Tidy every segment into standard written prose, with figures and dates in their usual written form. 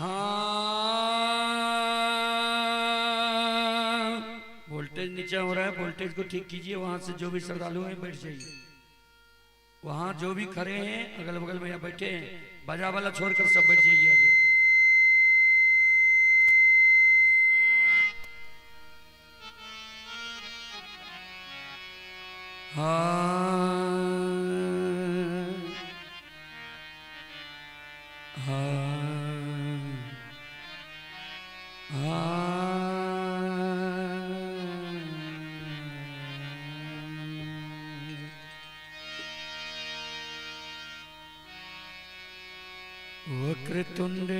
हाँ, वोल्टेज नीचे हो रहा है, वोल्टेज को ठीक कीजिए। वहां से जो भी श्रद्धालु हैं बैठ जाइए। वहां जो भी खड़े हैं अगल बगल में या बैठे हैं, बाजा वाला छोड़कर सब बैठ जाइए आगे। हाँ वक्रतुंड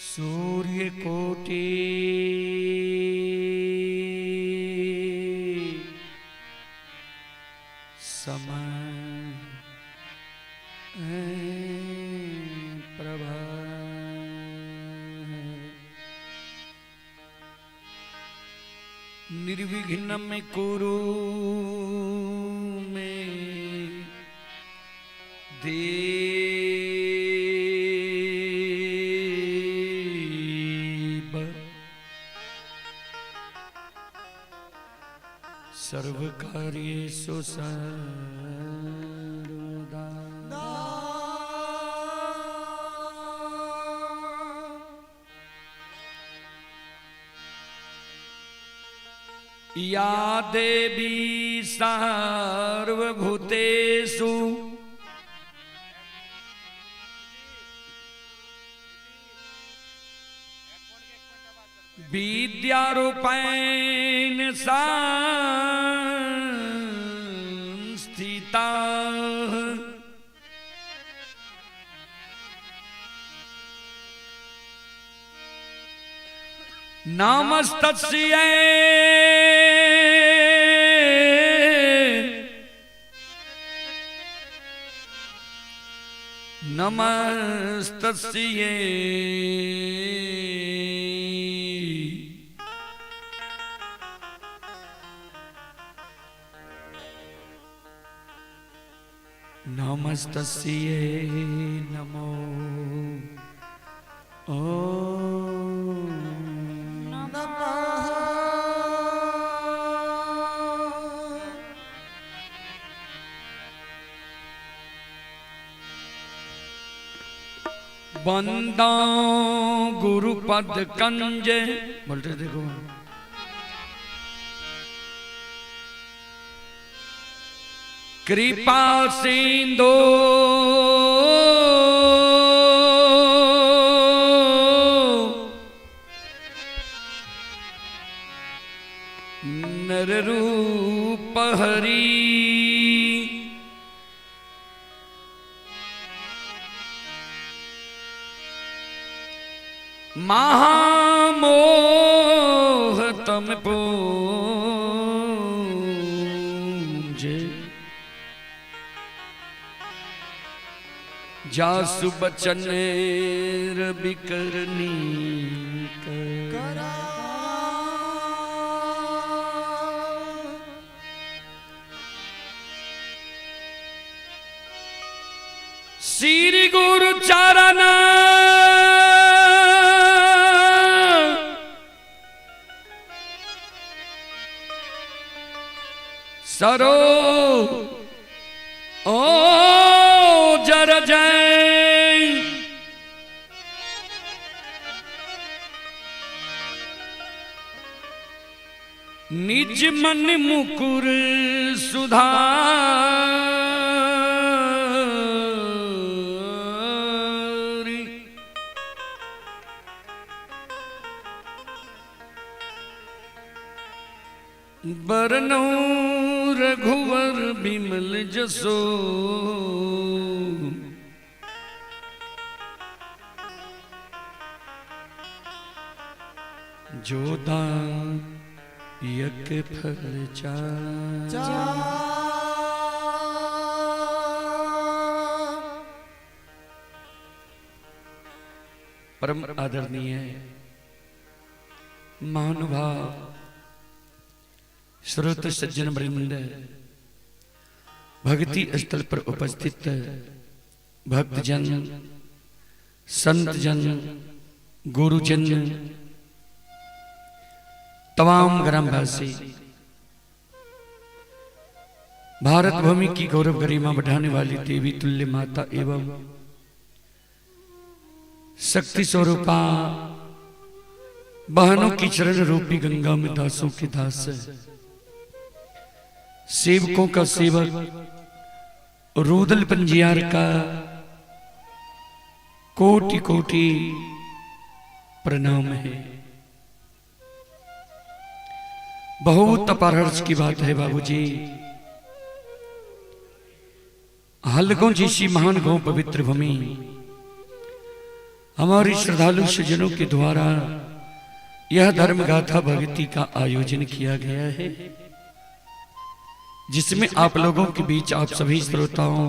सूर्य कोटि प्रभा निर्विघ्नं कुरु मे देव सर्वकार्येषु सर्वदा। या देवी सर्वभूतेषु विद्यारूपेण संस्थिता नमस्तस्यै नमस्तस्यै नमस्तस्यै नमो वंदा गुरुपद कंज। बोलते देखो कृपा सिंधु नर रूप हरि महामोह तम पूजे जासु बचन रविकरनी करा। श्री गुरु चरण सरो ओ जर जय निज मन मुकुर सुधारी बरनौ रघुवर बिमल जसो जोदा यक फल चा। परम आदरणीय महानुभाव श्रोत सज्जन वृंद, भक्ति स्थल पर उपस्थित भक्तजन, संत जन, गुरुजन, तमाम ग्रामवासी, भारत भूमि की गौरव गरिमा बढ़ाने वाली देवी तुल्य माता एवं शक्ति स्वरूपा बहनों की चरण रूपी गंगा में दासों के दास, सेवकों का सेवक, रूदल पंजियार का कोटि कोटि प्रणाम है। बहुत अपारहर्ष की बात है बाबूजी, हलगों जैसी महान गौ पवित्र भूमि हमारी श्रद्धालु सज्जनों के द्वारा यह धर्म गाथा भक्ति का आयोजन किया गया है, जिसमें आप लोगों के बीच आप सभी श्रोताओं,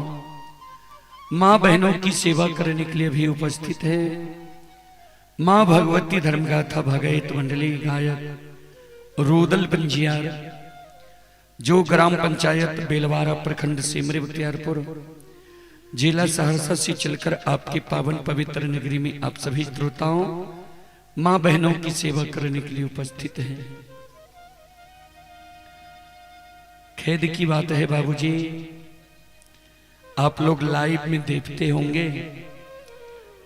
मां बहनों की सेवा करने के लिए भी उपस्थित है। मां भगवती धर्मगाथा भगत मंडली गायक रूदल पंजियार, जो ग्राम पंचायत बेलवारा प्रखंड सिमरी बख्तियारपुर जिला सहरसा से चलकर आपके पावन पवित्र नगरी में आप सभी श्रोताओं, मां बहनों की सेवा करने के लिए उपस्थित हैं। खेद की बात है बाबूजी, आप लोग लाइव में देखते होंगे,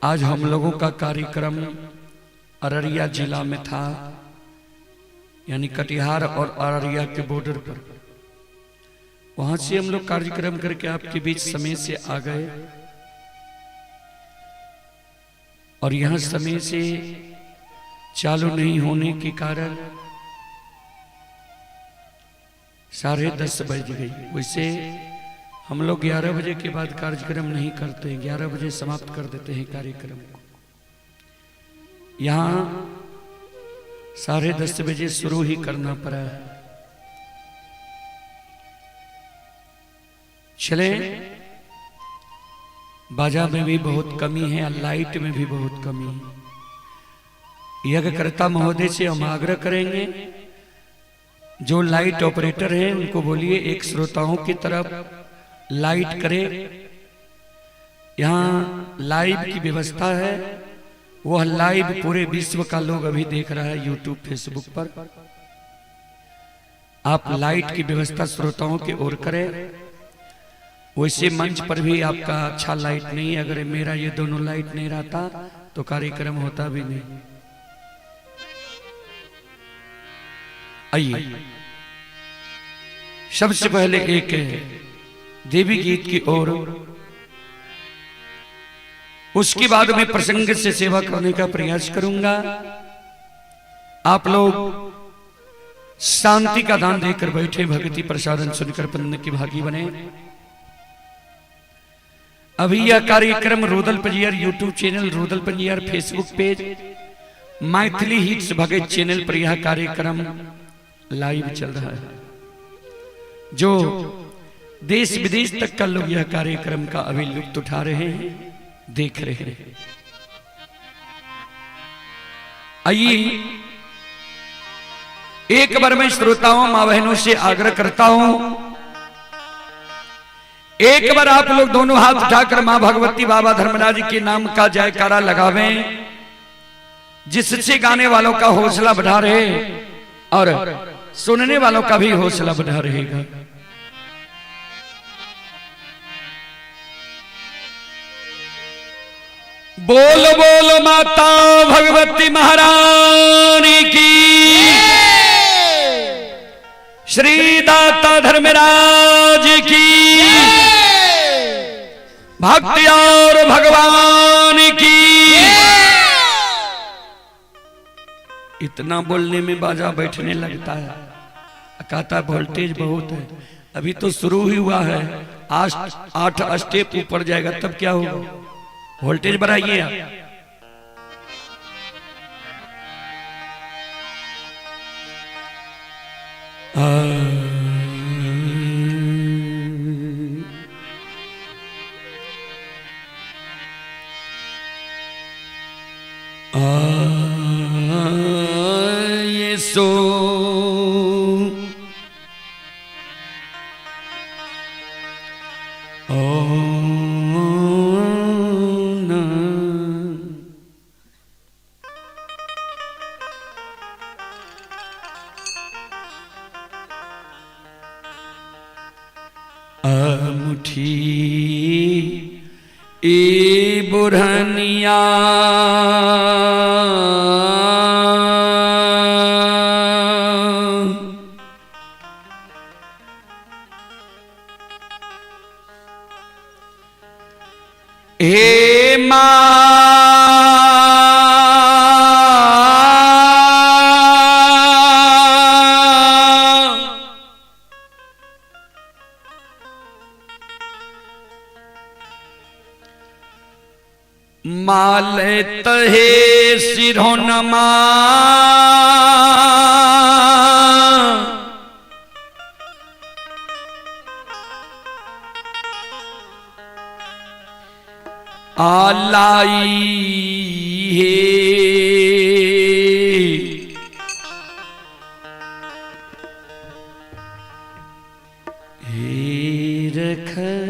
आज हम लोगों का कार्यक्रम अररिया जिला में था, यानी कटिहार और अररिया के बॉर्डर पर। वहां से हम लोग कार्यक्रम करके आपके बीच समय से आ गए और यहां समय से चालू नहीं होने के कारण 10:30 बज गई। वैसे हम लोग 11 बजे के बाद कार्यक्रम नहीं करते हैं, 11 बजे समाप्त कर देते हैं कार्यक्रम को। यहां 10:30 बजे शुरू ही करना पड़ा है। चले, बाजा में भी बहुत कमी है और लाइट में भी बहुत कमी है। यज्ञकर्ता महोदय से हम आग्रह करेंगे, जो लाइट ऑपरेटर हैं उनको बोलिए एक श्रोताओं की तरफ लाइट करे। यहाँ लाइव की व्यवस्था है, वह लाइव पूरे विश्व का लोग अभी देख रहा है यूट्यूब फेसबुक पर। आप लाइट की व्यवस्था श्रोताओं की ओर करें। वैसे मंच पर भी आपका अच्छा लाइट नहीं है, अगर मेरा ये दोनों लाइट नहीं रहता तो कार्यक्रम होता भी नहीं। आइए, सबसे पहले एक देवी गीत की ओर, उसके बाद मैं प्रसंग से सेवा करने का प्रयास करूंगा। आप लोग शांति का दान देकर बैठे, भक्ति प्रसादन सुनकर पुण्य की भागी बने। अभी यह कार्यक्रम Rudal Panjiyar YouTube channel, Rudal Panjiyar Facebook page, Maithili hits Bhagat channel पर यह कार्यक्रम लाइव चल रहा है, जो देश विदेश तक का लोग यह कार्यक्रम का अभी लुत्फ उठा रहे हैं, देख रहे हैं। आइए, एक बार मैं श्रोताओं, मां बहनों से आग्रह करता हूं, एक बार आप लोग दोनों हाथ उठाकर मां भगवती बाबा धर्मराज के नाम का जयकारा लगावें, जिससे गाने वालों का हौसला बढ़ा रहे और सुनने वालों का भी हौसला बढ़ा रहेगा। बोलो बोलो माता भगवती महारानी की, श्री दाता धर्मराज की, भक्ति और भगवान की। इतना बोलने में बाजा बैठने लगता है, कहता वोल्टेज बहुत है, अभी तो शुरू ही हुआ है, 8 स्टेप ऊपर जाएगा तब क्या होगा। वोल्टेज बढ़ाइए आप। सो मुठी ए बुरहनिया हे माँ माले तहे सिरोनमा आलाई है रखई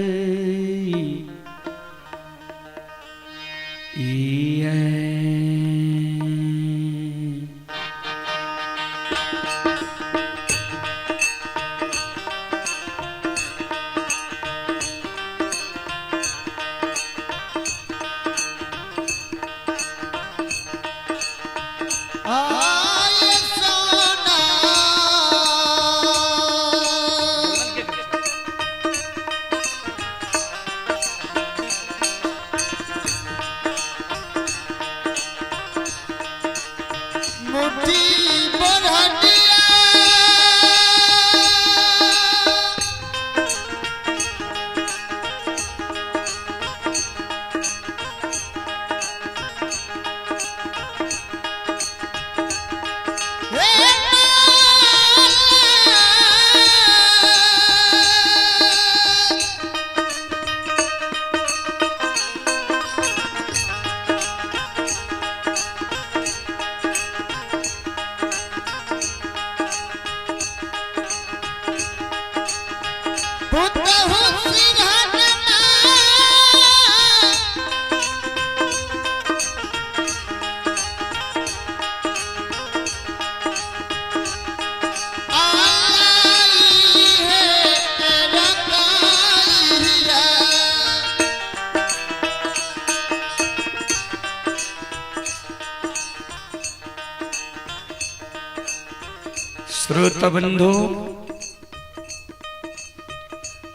श्रोता बंधु,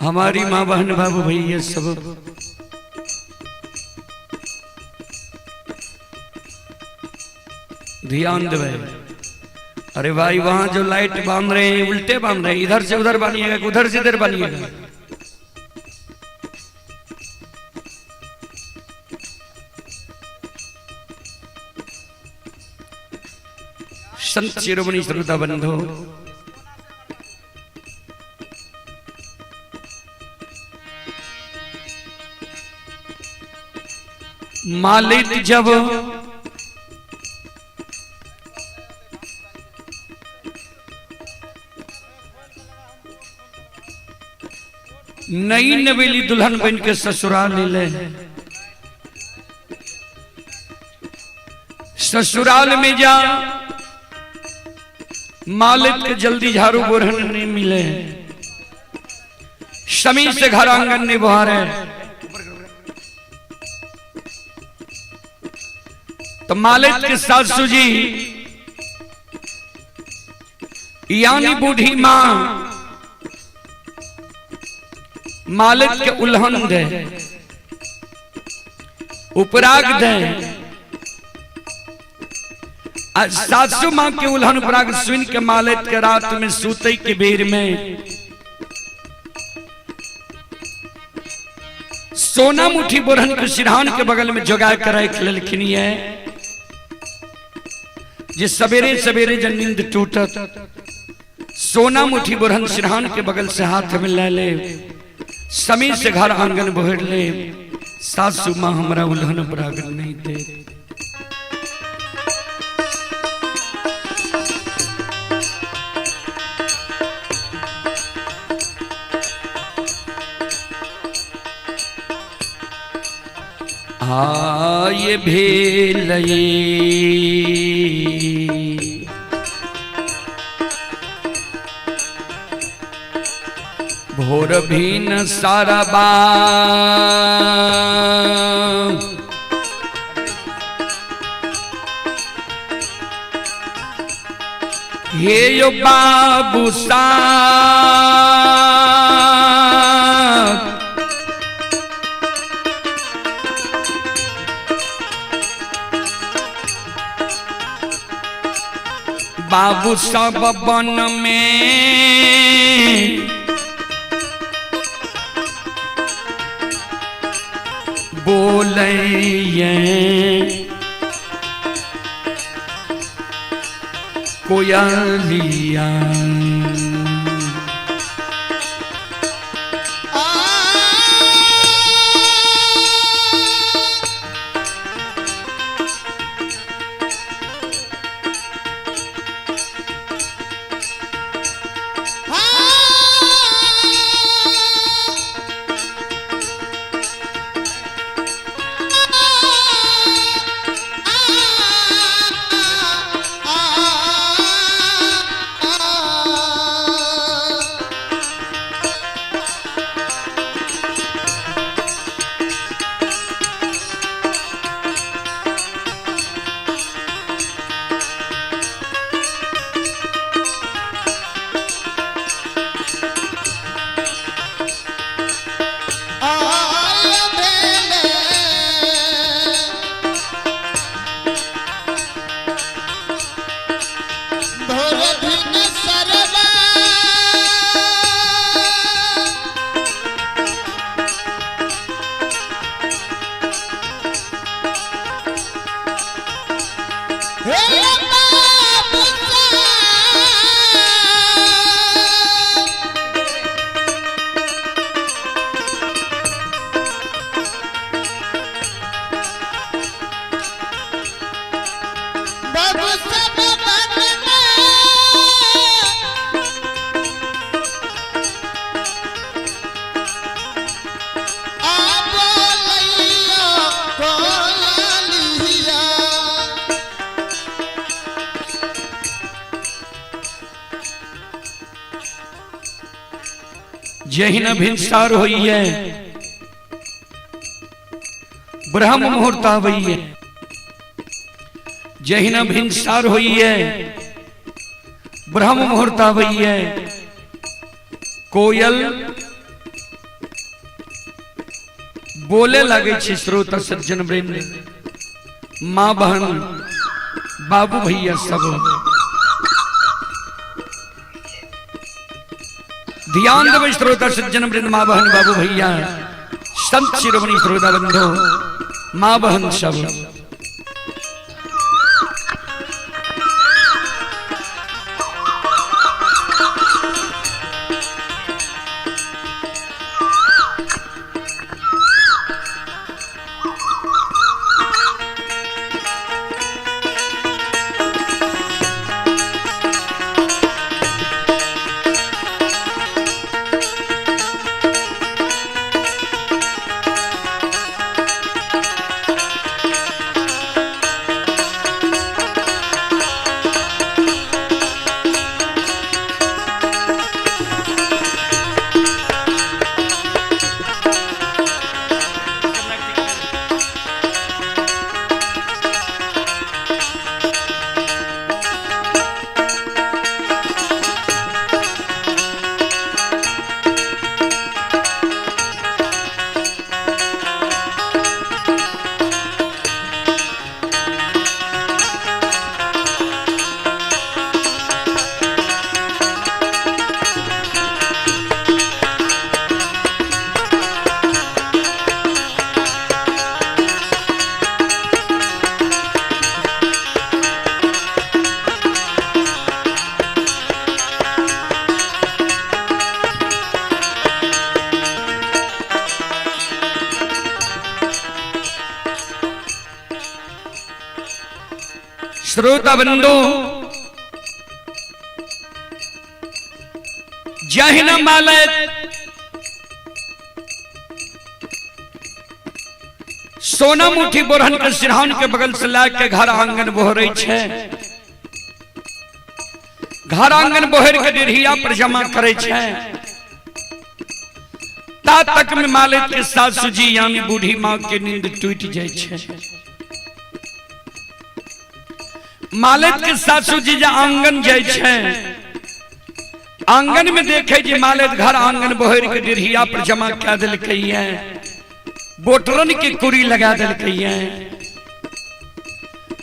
हमारी माँ बहन बाबू भैया सब ध्यान देवे। अरे भाई वहां जो लाइट बांध रहे हैं उल्टे बांध रहे हैं, इधर से उधर बांधिएगा, उधर से इधर बांधिएगा। संत शिरोमणि श्रोता बंधु, मालिक जब नई नवेली दुल्हन बन के ससुराल ले, ससुराल में जा मालिक के जल्दी झाड़ू बोरहन नहीं मिले, शमी से घर आंगन नहीं बहारे, तो मालिक के सासू जी यानी बूढ़ी मां मालिक के उल्हन दे, उपराग दे। सासू मां के उल्हन उपराग सुन के मालिक के रात में सूते के बेर में सोना मुठी बोरहन के सिरहान के बगल में जगा कर रख लेलखिन है। जिस सवेरे सवेरे जन नींद टूटत, सोना मुठी बोरहन सिरहान के बगल से हाथ में ले ले, समी से घर आंगन बहर ले, सासू मां हमारा उल्हन उपराग नहीं दे। आय भेलई भोर भीन सारबा हे यो बाबू साहब बाबू सब वन में बोले कोयलिया जहिन भिनसार होई है ब्रह्म मुहूर्त आवई है जहिन भिनसार होई है ब्रह्म मुहूर्त आवई है कोयल बोले लगे छे श्रोता सज्जन वृंद माँ बहन बाबू भैया सब ध्यान देव श्रोता सज्जन वृंद माँ बहन बाबू भैया संत शिरोमणि श्रोता बंधु माँ बहन सब श्रोता बंधु जहिन मालय सोना मुठी बोरहन के सिरहान के बगल से ला के घर आंगन बोहरे छे। घर आंगन बोहर के डेढ़िया पर जमा करे छे। ता तक में मालिक के सासू जी यानी बूढ़ी माँ के नींद टूट जाए छे। मालिक के सासू जी जा आंगन जाए छे। आंगन में देखे जी मालिक घर आंगन बोहर के डेढ़िया पर जमा क्या दिल कही है, बोटरन की कुरी लगा दिल कही है।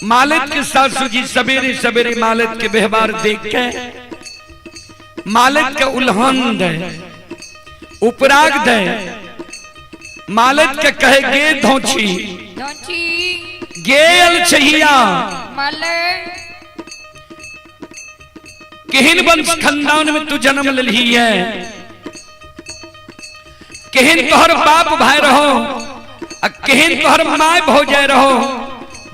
मालिक के सासू जी सवेरे सवेरे मालिक के व्यवहार देख के मालिक के उल्हन दे, उपराग दे, मालिक के कहे गे धोची गे अलछहिया केहन वंश खानदान में तू जन्म लही है, केहन तोहर बाप भाई रहो, केहन तोहर माय भौजाय रहो,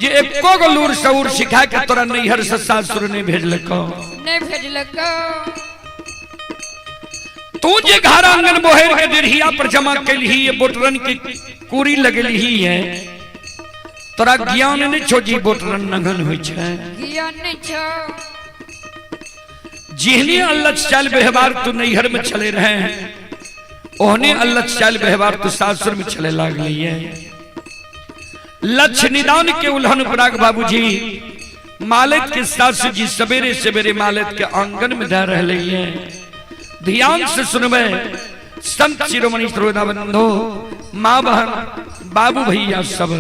जे एको गो लूर सऊर सिखा के तोरा नैहर से सासुर ने भेजलको। तू जे घर आंगन बोहर के डेढ़िया पर जमा कैलही, ये बोटरन की कुरी लगलही है, तोरा ज्ञान नहीं छो जी बोटरन नगन होय छे। ज्ञान नहीं छो। जिहने अल्लाह चाल व्यवहार तू नैहर में चले रहे, ओहने अल्लाह चाल व्यवहार तू सासुर में चले लागली है। लक्ष्य निदान के उल्हन पराग बाबूजी मालिक के सासू जी सवेरे सवेरे मालिक के आंगन में दा रहले है। ध्यान से सुनबे संत शिरोमणि श्रोता बंधो, माँ बहन, बाबू भैया सब।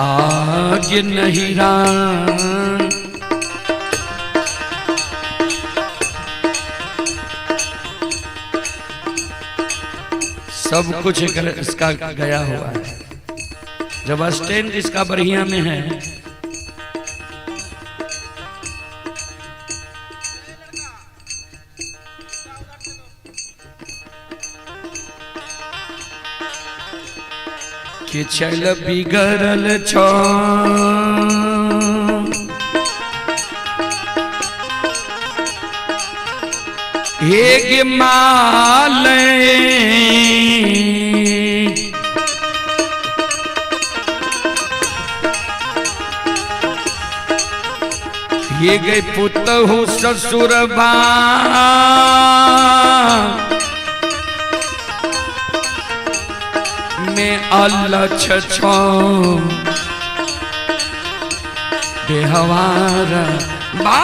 आज नहीं रान सब कुछ इसका गया हुआ है। जब स्टैंड इसका बढ़िया में है, कि चल बिगड़ल छो हेगे माले, ये गए पुतहु ससुरबा, में अलछ छो बेहवार बा।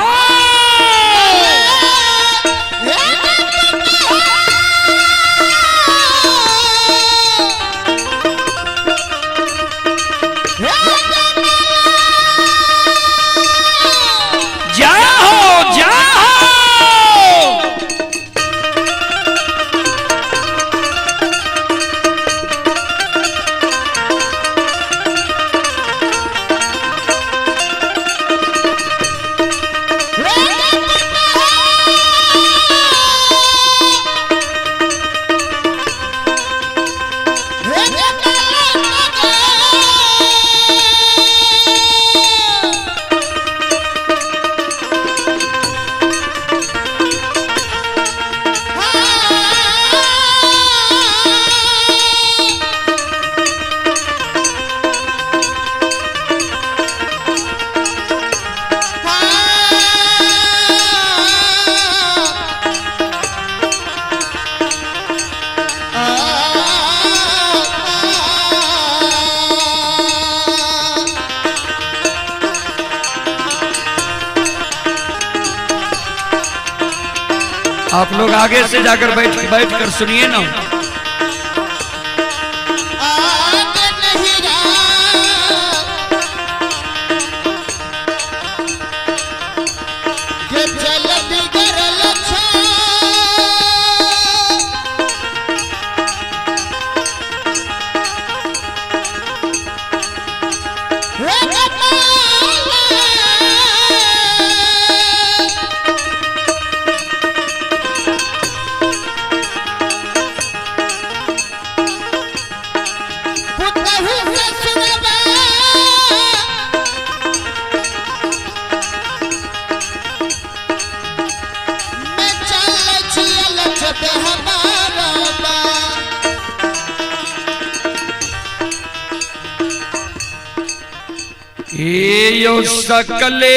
आप लोग आगे से जाकर बैठ कर सुनिए ना। यो सकले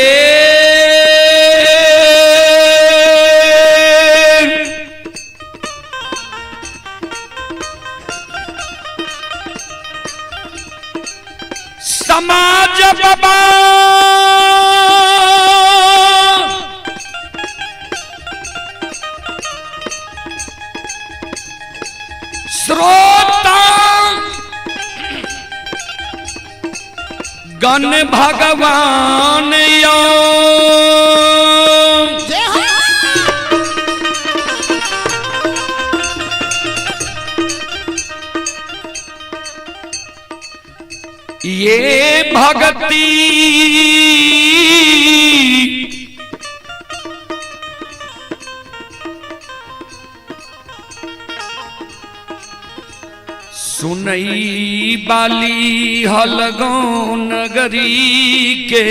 समाज बाबा श्रोता गण भगवान यो ये भक्ति सुनई बाली हलगो नगरी के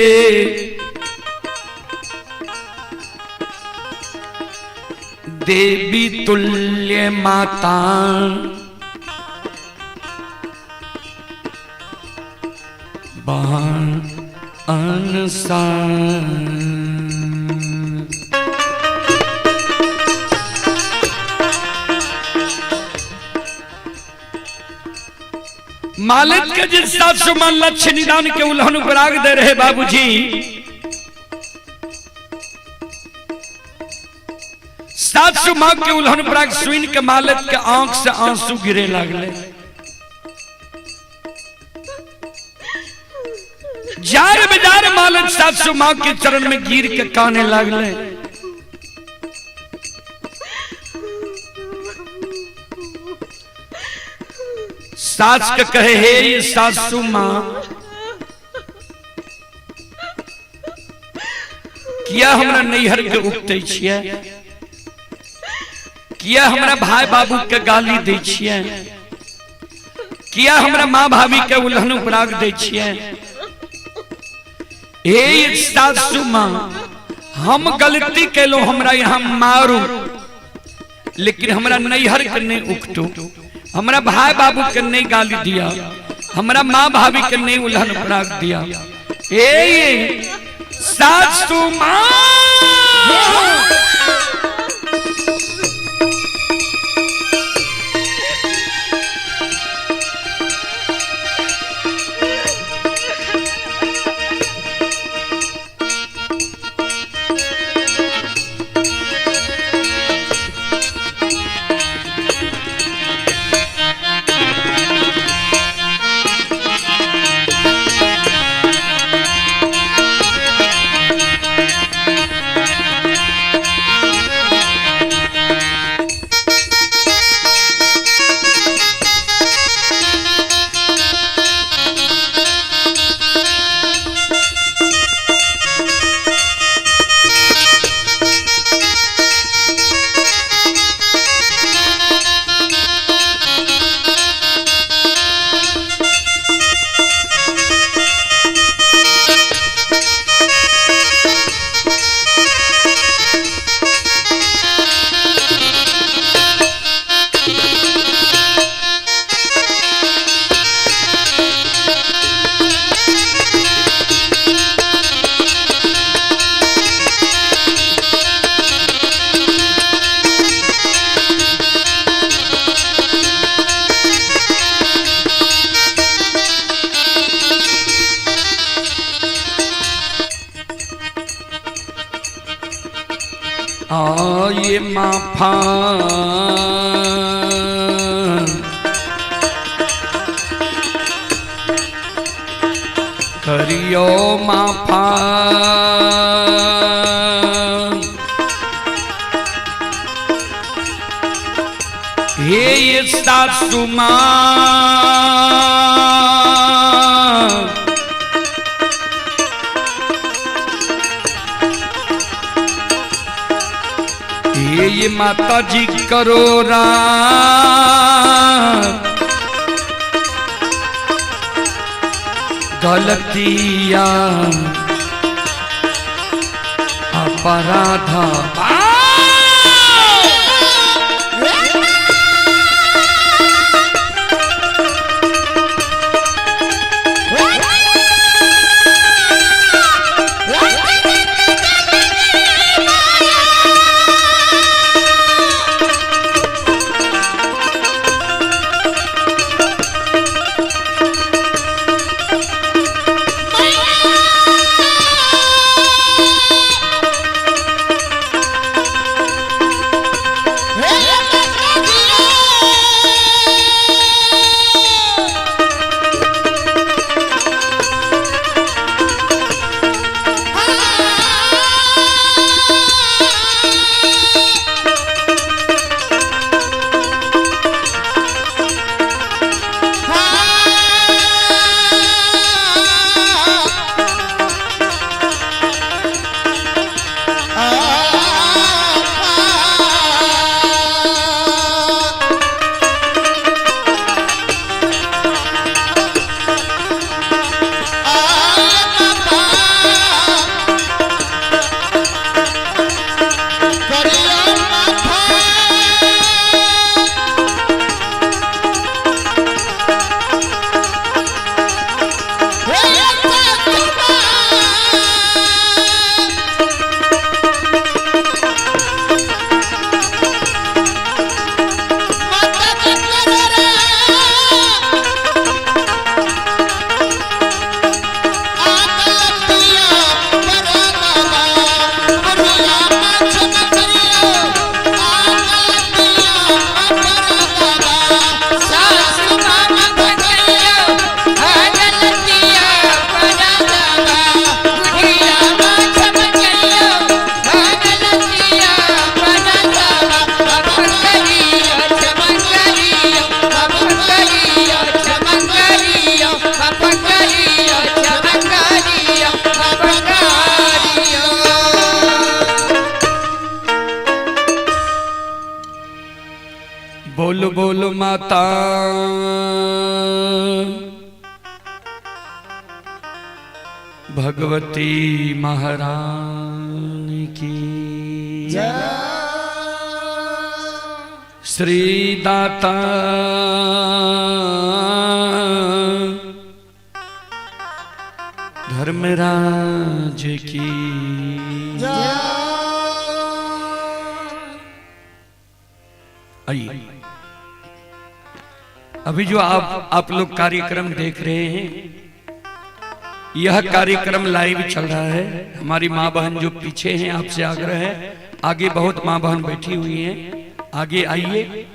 देवी तुल्य माता बाण अनसान मालिक के जिस 700 मान लक्ष्य निदान के उल्हन पराग दे रहे बाबूजी 700 माँ के उल्हन पराग सुन के मालिक के आंख से आंसू गिरे लगले जार बेजार मालिक 700 माँ के चरण में गिर के काने लगले सास के कहे हे ये सासू माँ किया हमरा नैहर के उगते छिए किया हमरा भाई बाबू के गाली दे छिए किया हमरा माँ भाभी के उल्हन उपराग दे छिए हे ये सासू माँ हम गलती कैलो हमरा यहाँ मारू लेकिन हमरा नैहर के नहीं उगटू हमरा भाई बाबू के नहीं गाली दिया हमरा माँ भाभी के नहीं उल्हन पराग दिया ए सासू माँ ये माफा करियो माफा हे ये सासू माँ ये माता जी करो गलतिया अपराधा बोल बोल माता भगवती महारानी की जय। श्री दाता धर्मराज की जय। आइए, अभी जो आप लोग कार्यक्रम देख रहे हैं, यह कार्यक्रम लाइव चल रहा है। हमारी माँ बहन जो पीछे हैं, आपसे आग्रह है, आगे बहुत माँ बहन बैठी हुई हैं, आगे आइए।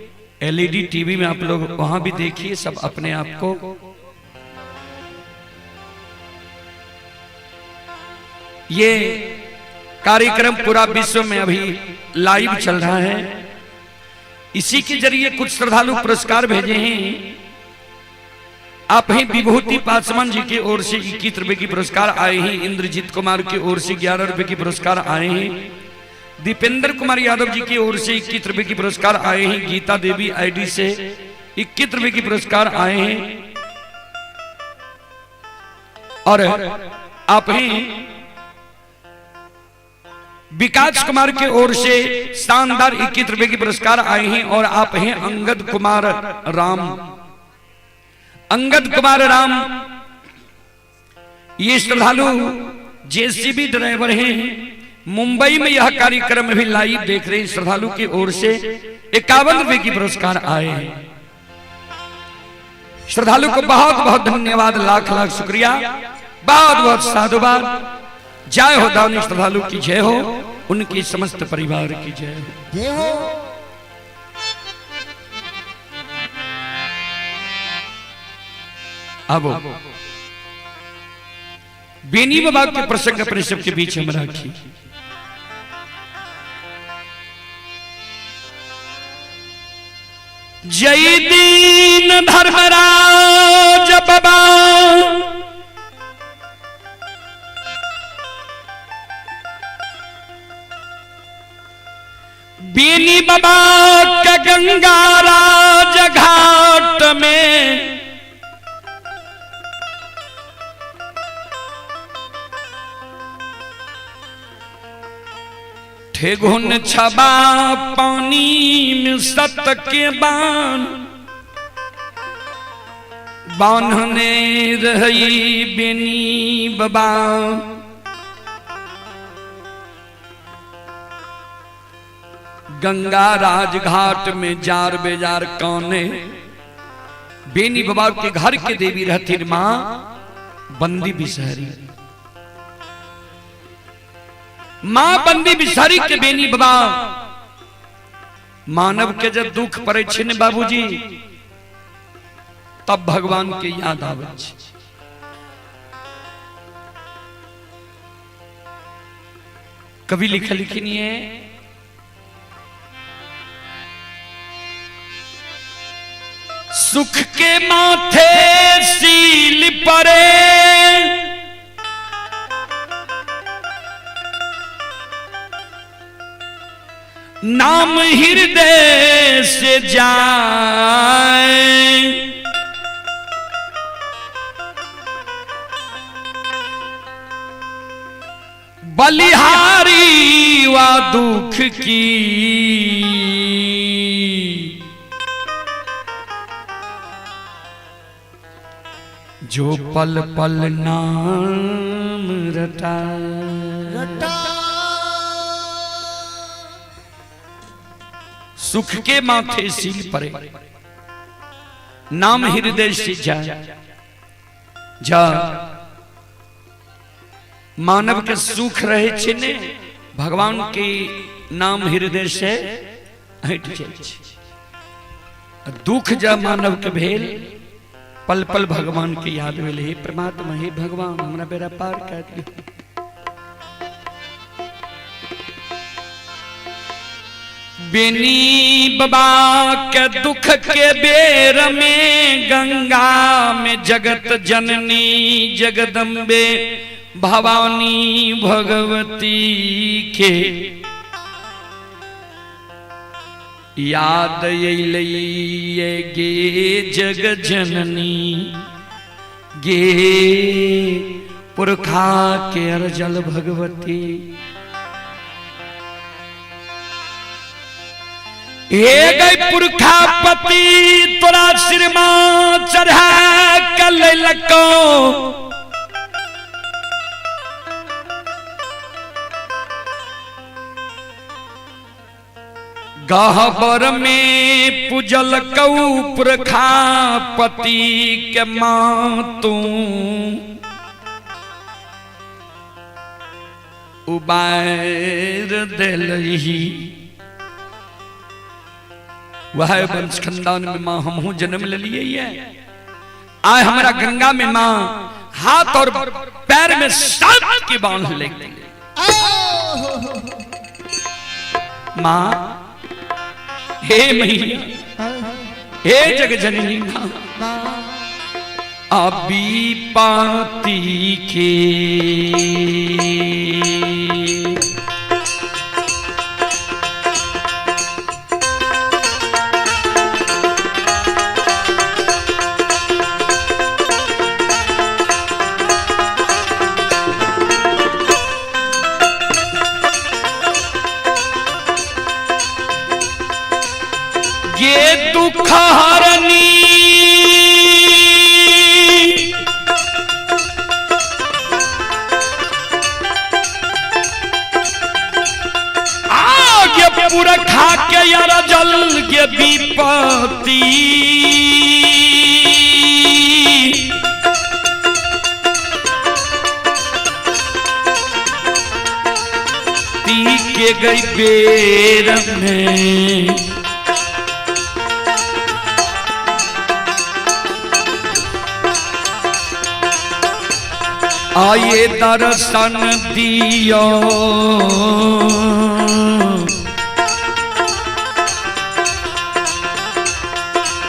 एलईडी टीवी में आप लोग वहां भी देखिए सब अपने आप को। ये कार्यक्रम पूरा विश्व में अभी लाइव चल रहा है। इसी के जरिए कुछ श्रद्धालु पुरस्कार भेजे हैं। आप हैं विभूति पासवान जी की ओर से 21 रुपए की पुरस्कार आए हैं। इंद्रजीत कुमार की ओर से 11 रुपए की पुरस्कार आए हैं। दीपेंद्र कुमार यादव जी की ओर से 21 रुपए की पुरस्कार आए हैं। गीता देवी आईडी से 21 रुपए की पुरस्कार आए हैं। और आप हैं विकास कुमार की ओर से शानदार 21 रुपए की पुरस्कार आए हैं। और आप हैं अंगद कुमार राम। अंगद कुमार राम ये श्रद्धालु जेसीबी ड्राइवर हैं। मुंबई में यह कार्यक्रम भी लाइव देख रहे हैं। श्रद्धालु की ओर से 51 रुपए की पुरस्कार आए हैं। श्रद्धालु को बहुत बहुत धन्यवाद, लाख लाख शुक्रिया, बहुत बहुत साधुवाद। जय हो दानी श्रद्धालु की जय हो, उनके समस्त परिवार की जय हो। अब बेनी बाबा के प्रसंग अपने सबके बीच हम राखी। जय दीन धर्मराज बाबा बेनी बाबा के गंगा राज घाट में ठेगुन छबा पानी में सत के बान्हने रही बेनी बाबा। गंगा राजघाट में जार बेजार कौने बेनी बाबा के घर के देवी रहती मां बंदी बिसहरी। मां बंदी बिसहरी के बेनी बाबा मानव के जब दुख पड़े छिन बाबूजी, तब भगवान के याद आवे। कभी लिखा लिखी नहीं है, सुख के माथे सील परे नाम हृदय से जाए। बलिहारी वा दुख की जो पल पल नाम रटा। सुख के माथे सील परे नाम हृदय से जाए। जा मानव के सुख रहे छिने, भगवान के नाम हृदय से हट जाए। दुख जा मानव के भेल, पल पल भगवान के याद में। हे परमात्मा, हे भगवान, हमरा बेड़ा पार कर दे। बेनी बाबा के दुख के बेर में गंगा में जगत जननी जगदम्बे भवानी भगवती के याद ये गे जग जननी गे पुरखा के अर्जल भगवती हे गई पुरखा पति तोरा सिर में चढ़ा कल लको गहबर में पूजल कऊ पुरखा पति के माँ तू उबार दिलही वह वंश खानदान में माँ हमहू जन्म ले लिए आए हमारा गंगा में माँ हाथ और पैर में सांप के बांध ले माँ हे मैया हे जग जननी माँ अभी पाती के ये दुख हरनी आगे पूरा खा के यार जल के विपत्ति ती के गई बेर में आये दर्शन दियो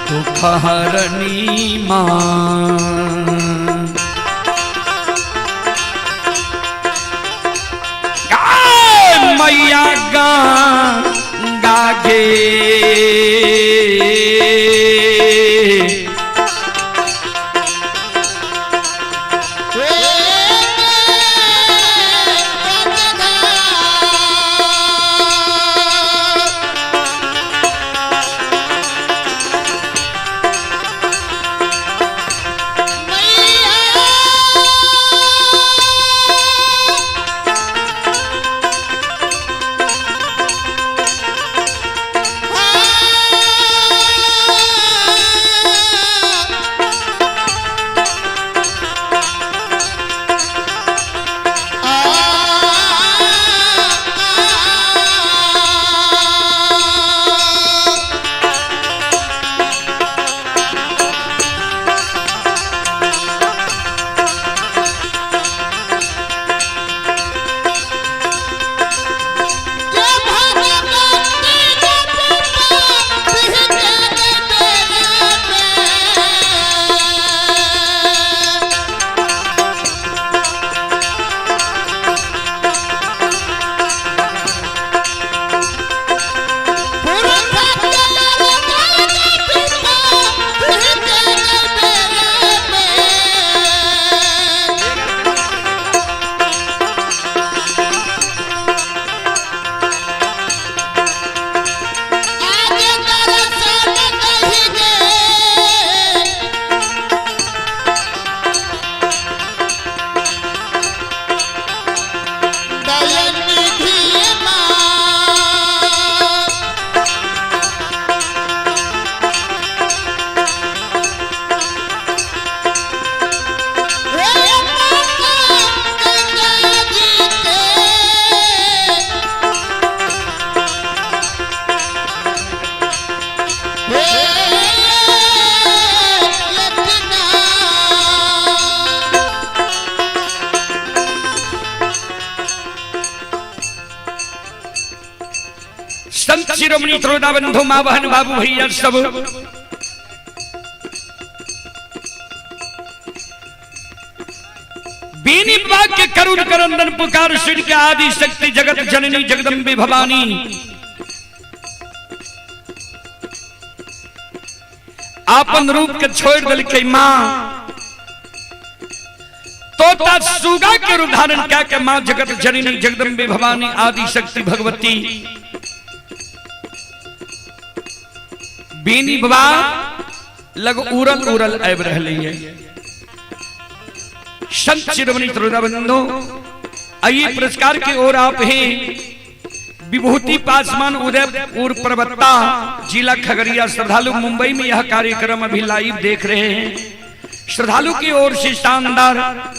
दुख हरनी माँ मैया गंगा गे संत शिरोमणि त्रोदा बंधु माँ बहन बाबू भैया सब बीनी बाग के करुण करंदन पुकार सुन के आदि शक्ति जगत जननी जगदम्बे भवानी आपन रूप के छोड़ दिल के माँ तोता सुगा के रूप धारण क्या के माँ जगत जननी जगदम्बे भवानी आदि शक्ति भगवती बीनी बाबा लग उरल उरल ऐब रही है। संत शिरोमणि श्रोताबंधो, आइए पुरस्कार की ओर आप हैं विभूति पासवान उदयपुर प्रवक्ता जिला खगड़िया। श्रद्धालु मुंबई में यह कार्यक्रम अभी लाइव देख रहे हैं। श्रद्धालु की ओर से शानदार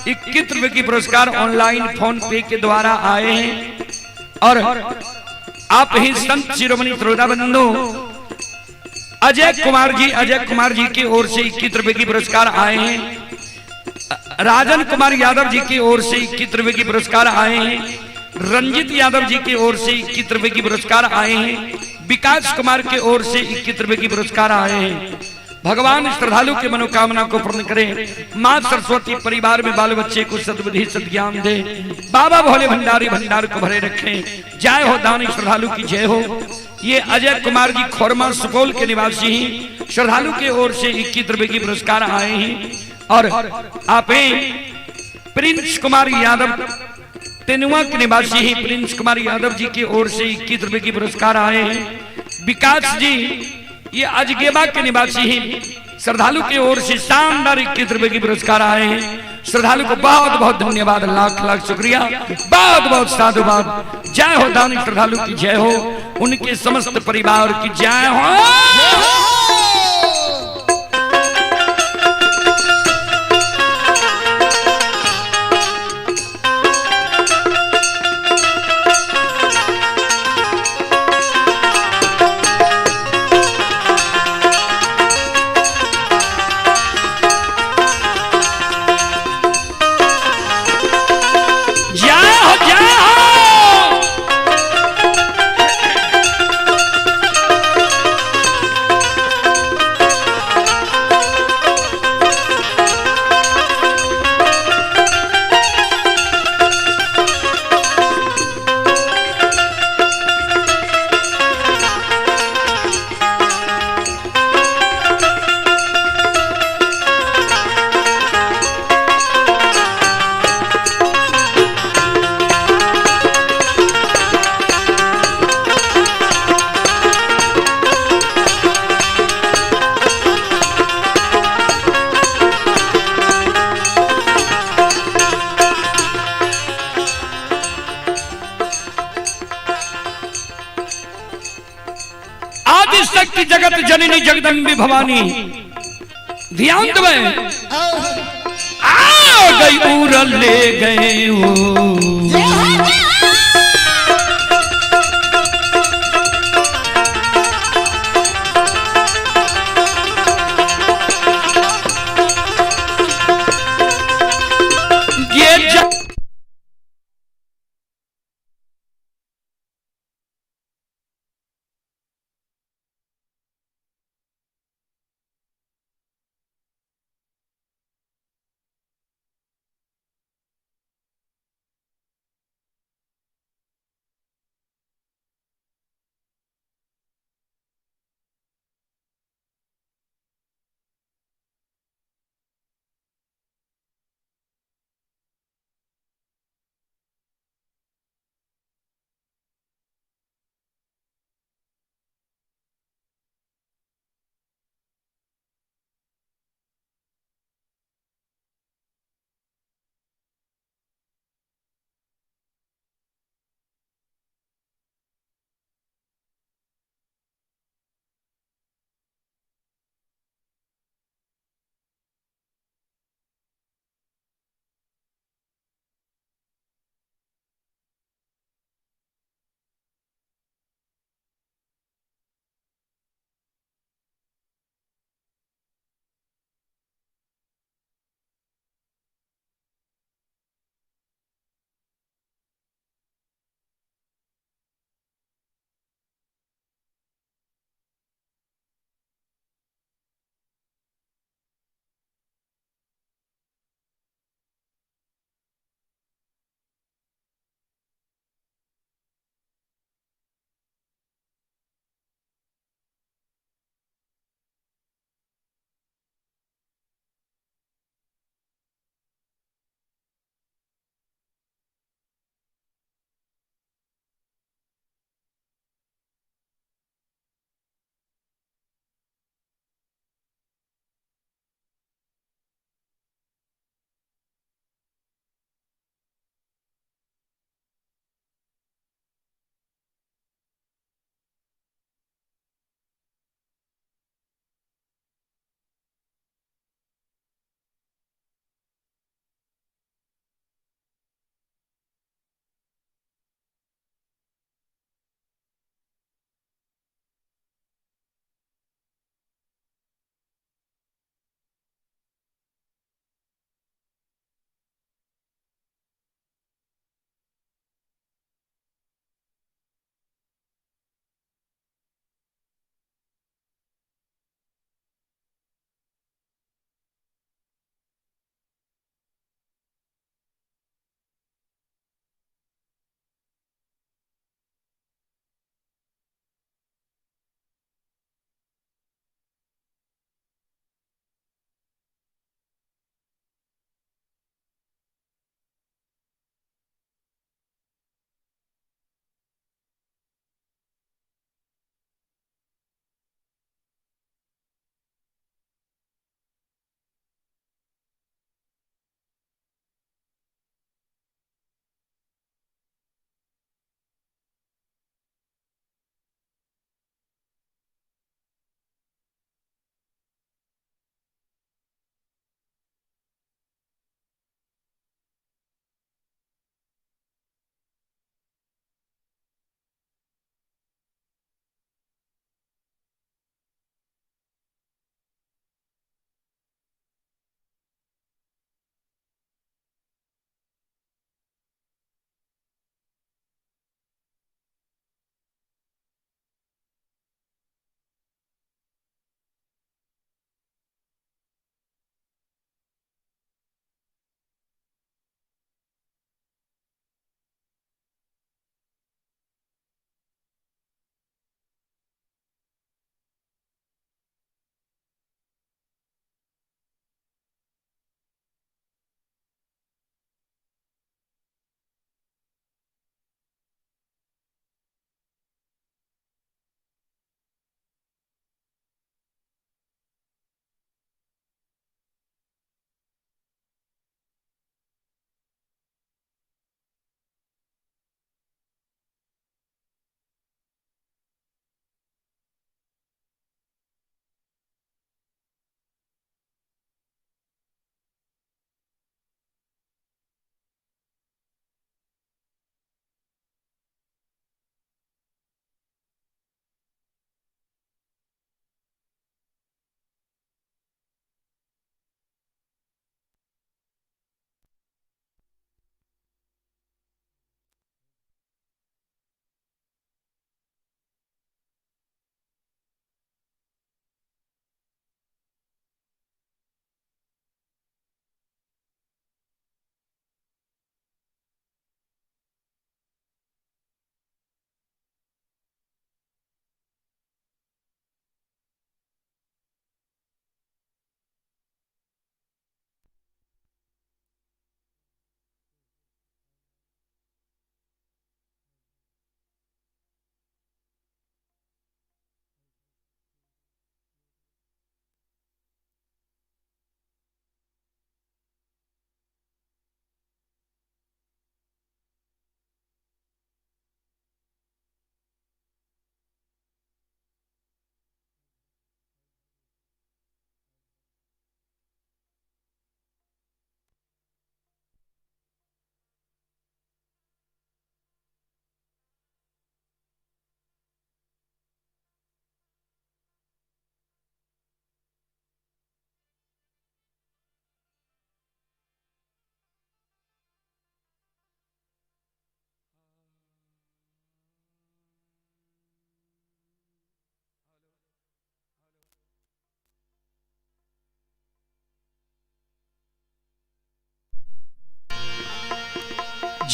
21 रुपए की पुरस्कार ऑनलाइन फोन पे के द्वारा आए हैं और आप ही संत शिरोमणि श्रोताबंधो अजय कुमार जी की ओर से 21 रुपए की पुरस्कार आए हैं। राजन कुमार यादव जी की ओर से 21 रुपए की पुरस्कार आए हैं। रंजित यादव जी की ओर से 21 रुपए की पुरस्कार आए हैं। विकास कुमार की ओर से 21 रुपए की पुरस्कार आए हैं। भगवान श्रद्धालु की मनोकामना को पूर्ण करें। मां सरस्वती परिवार में बाल बच्चे को सद्बुद्धि सद्ज्ञान दे। बाबा भोले भंडारी भंडार को भरे रखें। जय हो दानी श्रद्धालु की जय हो। ये अजय कुमार जी खोरमा सुपौल के निवासी हैं। श्रद्धालु की ओर से 21 रुपए की पुरस्कार आए हैं और आप प्रिंस कुमार यादव तेनुआ के निवासी हैं। प्रिंस कुमार यादव जी की ओर से 21 रुपए की पुरस्कार आए हैं। विकास जी ये अजगेबा के निवासी हैं। श्रद्धालु की ओर से शानदार 21 रुपए की पुरस्कार आए हैं। श्रद्धालु को बहुत बहुत धन्यवाद, लाख लाख शुक्रिया, बहुत बहुत साधुवाद। जय हो दानी श्रद्धालु की जय हो, उनके समस्त परिवार की जय हो। शक्ति जगत जननी जगदम्बे भवानी ध्यान दे आ गई उरल ले गए हो।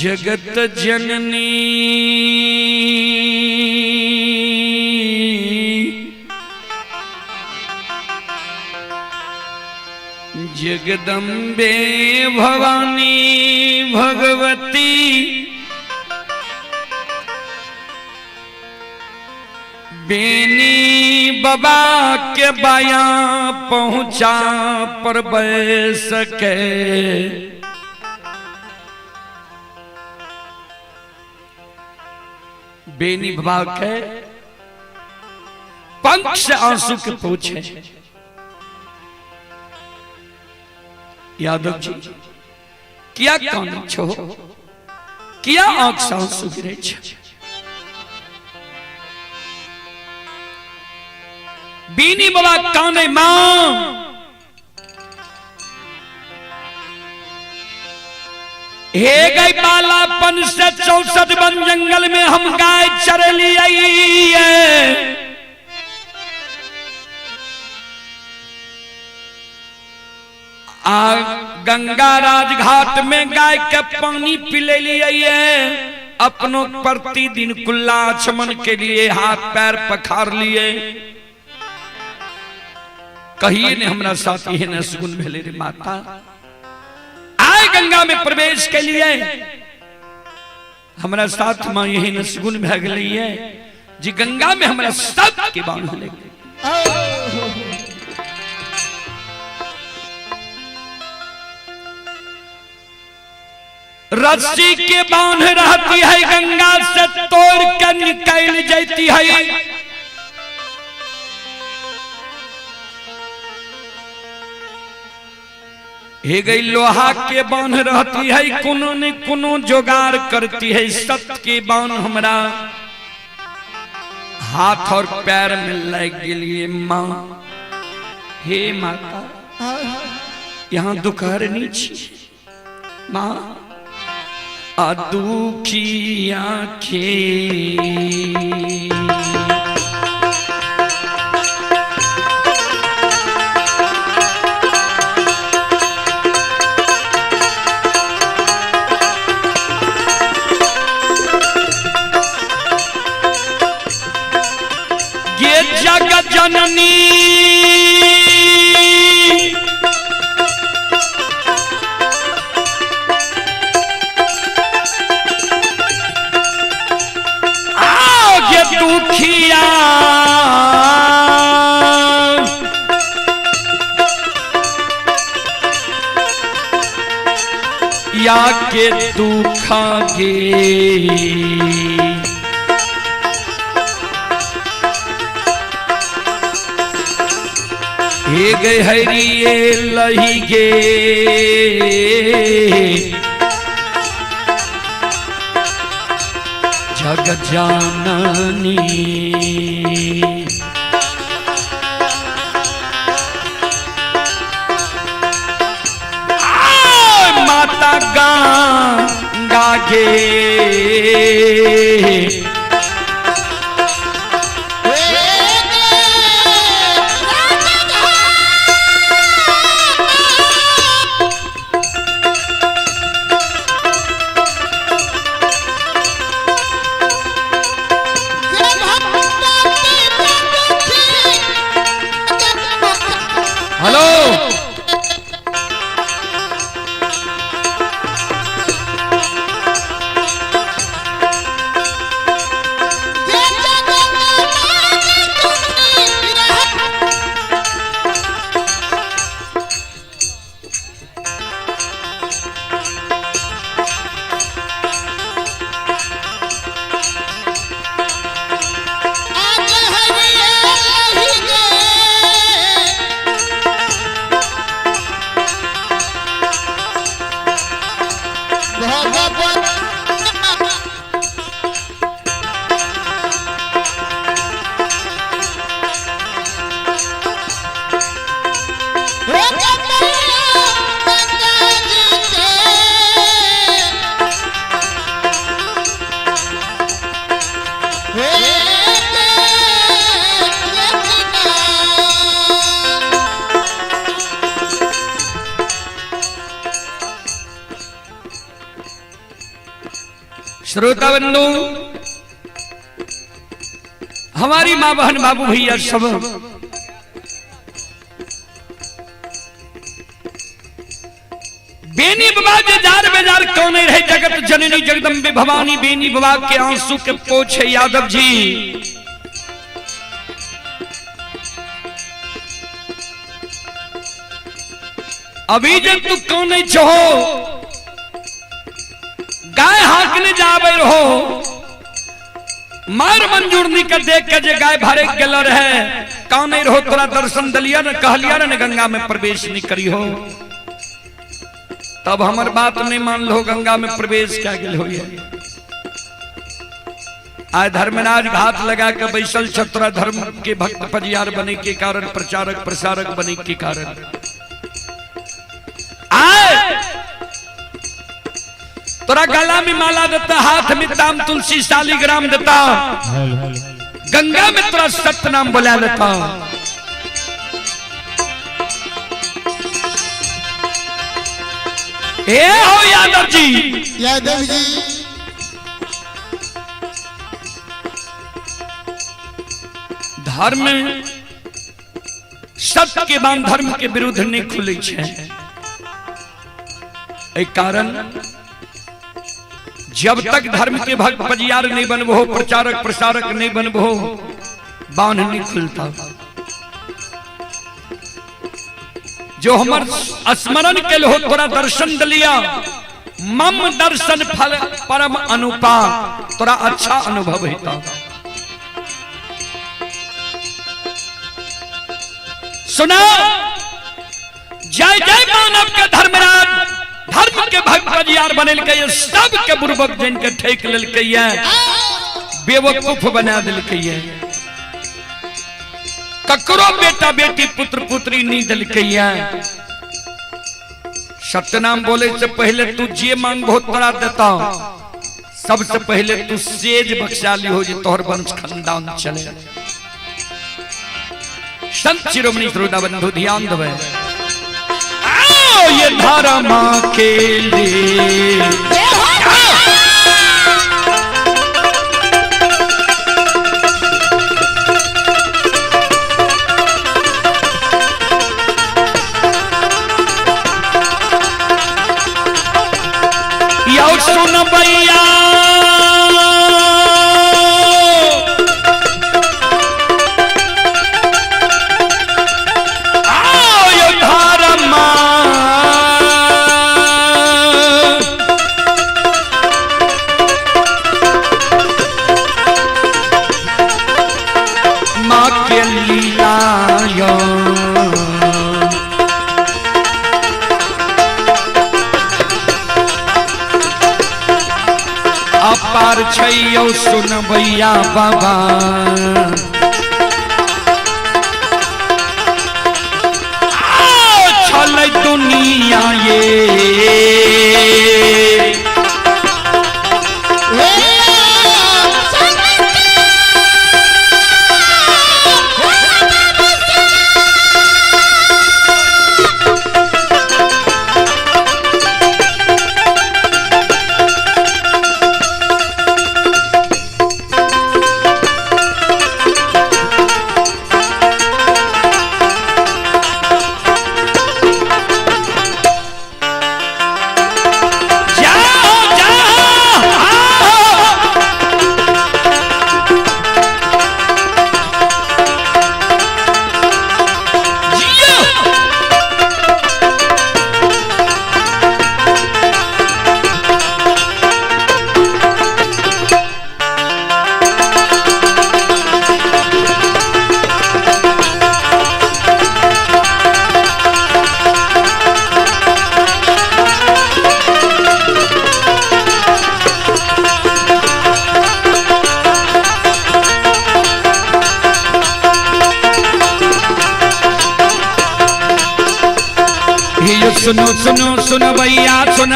जगत जननी जगदम्बे भवानी भगवती बेनी बाबा के बाया पहुंचा पर बैस के बेनी बाबा के पंख से आंसू के पूछे यादव जी क्या कान छो क्या आंख से आंसू गिरे छ बीनी बाबा काने मां हे गई बालापन से 64 वन जंगल में हम गाय चर लिए गंगा राजघाट में गाय के पानी पिले लिए अपनों प्रतिदिन कुल्ला चमन के लिए हाथ पैर पखार लिए कहिए ने हमरा साथ ही न सुगुन भेले रे माता आए गंगा में प्रवेश के लिए हमरा साथ मां यही न सुगुन भे गई है जी गंगा में हमरा सब के बाण ले रस्सी के बांध रहती है गंगा से तोड़ कर निकल जाती है हे गई लोहा के बांध रहती है कोनो न कोनो जोगाड़ करती है सत्य के बांध हमरा हाथ और पैर में लग गई मां हे माता यहाँ दुखहरनी छी मां दुखी आंखें जगत जननी आगे दुखिया या के दुखा गे हे गए हरिये लही गे जग जाननी माता गंगा गे श्रोता बंधु, हमारी मां बहन बाबू भैया सब बेनी बाबा जार बेजार कौन रहे जगत जननी जगदम्बे भवानी बेनी बाबा के आंसू के पोछे यादव जी। अभी जब तू कौन चाहो गाय हाकने जावे रहो, मार मंजूर नहीं कर देख के जे गाय भरे गल रहे कौन रहो, तोरा दर्शन दलिया न कहलिया न गंगा में प्रवेश नहीं करी हो। तब हमर बात नहीं मान लो, गंगा में प्रवेश क्या गल हो। आज धर्मराज घात लगा के बैसल छतरा धर्म के भक्त पजियार बने के कारण, प्रचारक प्रसारक बने के कारण तोरा गला में माला देता, हाथ में ताम तुलसी शालिग्राम देता, गंगा में तोरा सत्य नाम बुला लेता। ए हो यादव जी, यादव जी धर्म सत्य के बाद धर्म के विरुद्ध नहीं खुले छे। एक कारण जब तक धर्म के भक्त पजियार नहीं बनबो, प्रचारक प्रसारक नहीं बनबो, बांध नहीं खुलता। जो हमर स्मरण के लो तोरा दर्शन दलिया, मम दर्शन फल परम अनुपा, तोरा अच्छा अनुभव होता। सुना जय जय मानव के धर्मराज, धर्म के भक्त पजियार बनल के सब के बुर्बक जन के ठेक लेल के बेवकूफ बना दिल के ककरो बेटा बेटी पुत्र पुत्री नहीं दिल के। सत्यनाम बोले से पहले तू जे मांगो तोरा देता, सबसे पहले तू सेज बख्शाली हो जे तोहर वंश खानदान चले। संत शिरोमणि श्रोता बंधु ध्यान देवे, ये धारा मां के लिए यो सुन भैया अपार छैयो सुन भैया बाबा, छल दुनिया ये सुनो सुनो सुनो भैया सुन,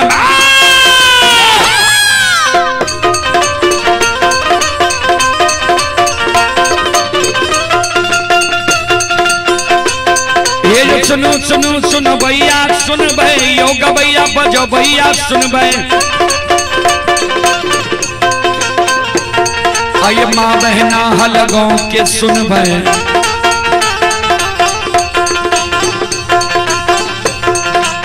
ये सुनो सुनो सुनो भैया सुन भाई, योग भैया बजो भैया सुन भाई। आये माँ बहना हलगों के सुनबे,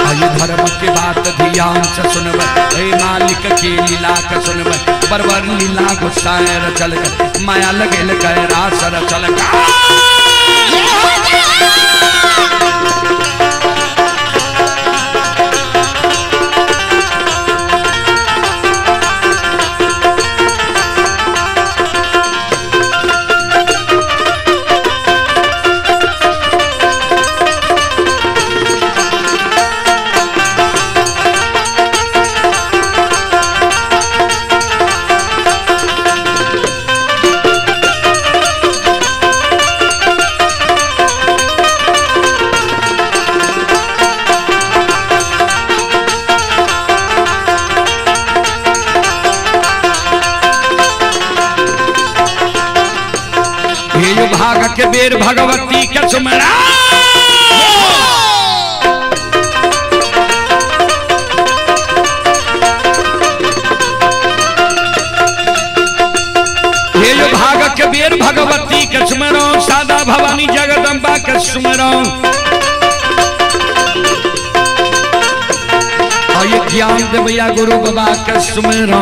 आये धर्म के बात ध्यान से सुनबे, हे मालिक के लीला के सुनबे, परवर लीला गुस्साए रचल के, माया लगे लगे रास रचल के। भाग के बेर भगवती के सुमरा, हे जो भाग के बेर भगवती के सुमरो, सादा भवानी जगदम्बा के सुमरो, और ये ज्ञान देवैया गुरु बाबा के सुमरो,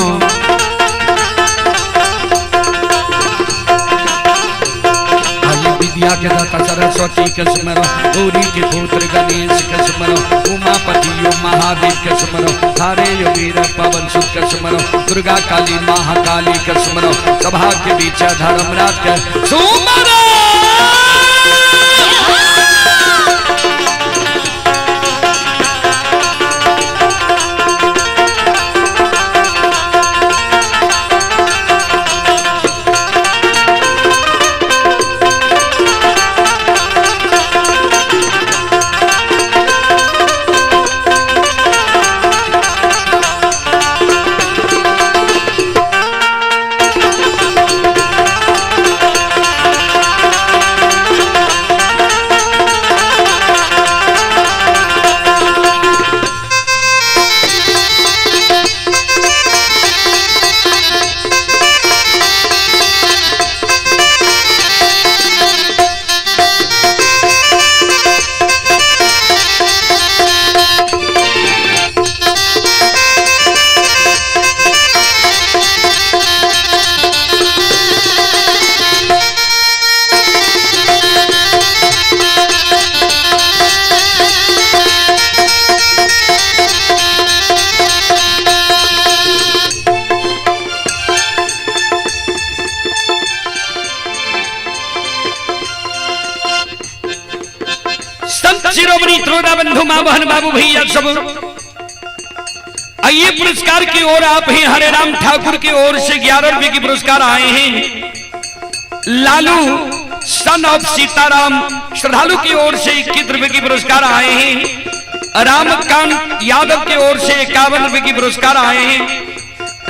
विद्या के दाता सरस्वती के स्मरो, गौरी के पुत्र गणेश के स्मरो, उमापति महादेव के स्मरो, हरे यो वीर पवन सुत के स्मरो, दुर्गा काली महाकाली के स्मरो, सभा के बीच धर्मराज के सुमरो। शिरोमणि त्रोदा बंधु मां बहन बाबू भैया सब आइए पुरस्कार की ओर आप हैं। हरे राम ठाकुर की ओर से 11 रुपए की पुरस्कार आए हैं। लालू सन ऑफ सीताराम श्रद्धालु की ओर से 21 रुपए की पुरस्कार आए हैं। रामकांत यादव की ओर से 51 रुपए की पुरस्कार आए हैं।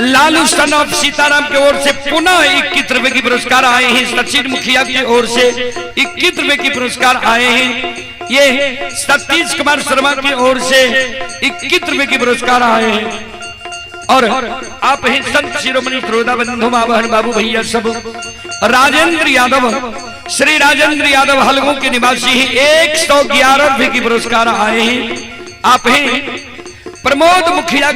लालू सन ऑफ सीताराम की ओर से पुनः 21 रुपए की पुरस्कार आए हैं। सचिन मुखिया की ओर से 21 रुपए की पुरस्कार आए हैं। ये सतीश कुमार शर्मा की ओर से 21 रुपए की पुरस्कार आए हैं। और आप हैं संत शिरोमणि श्रोता बंधु मां बहन बाबू भैया सब। राजेंद्र यादव, श्री राजेंद्र यादव हलगों के निवासी हैं, 111 रुपए की पुरस्कार आए हैं। आप हैं प्रमोद मुखिया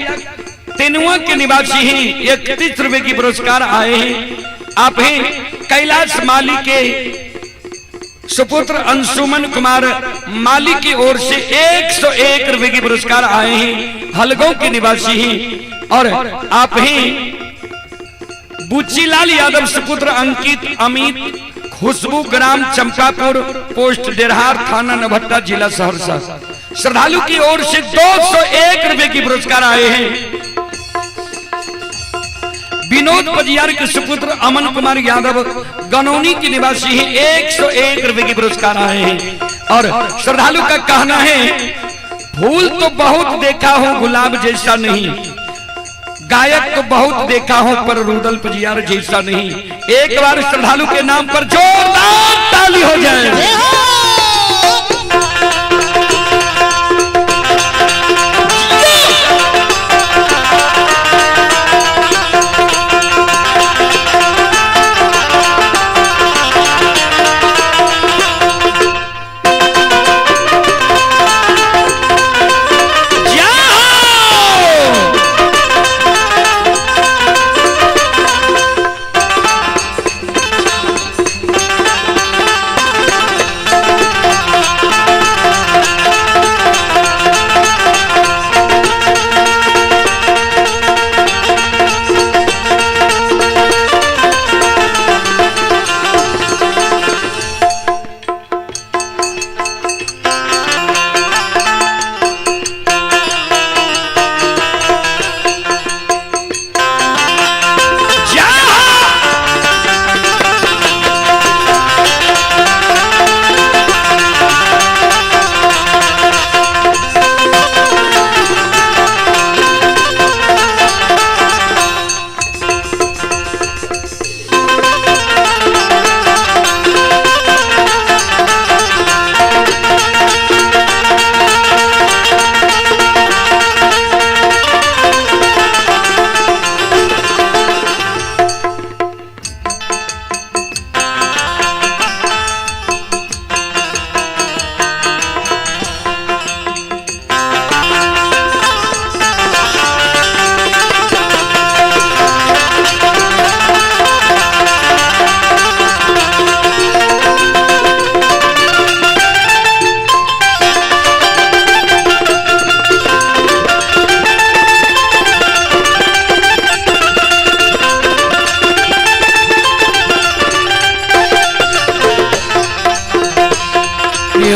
तेनुआ के निवासी हैं, 31 रुपए की पुरस्कार आए हैं। आप हैं कैलाश माली के सुपुत्र अंशुमन कुमार माली की ओर से 101 रुपए की पुरस्कार आए हैं, हलगों के निवासी हैं। और आप हैं बुच्चीलाल यादव सुपुत्र अंकित अमित खुशबू ग्राम चंपापुर पोस्ट डेरहार थाना नभट्टा जिला सहरसा। श्रद्धालु की ओर से 201 रुपए की पुरस्कार आए हैं। विनोद पजियार के सुपुत्र अमन कुमार यादव गनौनी के निवासी हैं, 101 रुपए की पुरस्कार आए हैं। और श्रद्धालु का कहना है फूल तो बहुत देखा हूं गुलाब जैसा नहीं, गायक तो बहुत देखा हूं पर रुदल पजियार जैसा नहीं। एक बार श्रद्धालु के नाम पर जोरदार ताली हो जाए।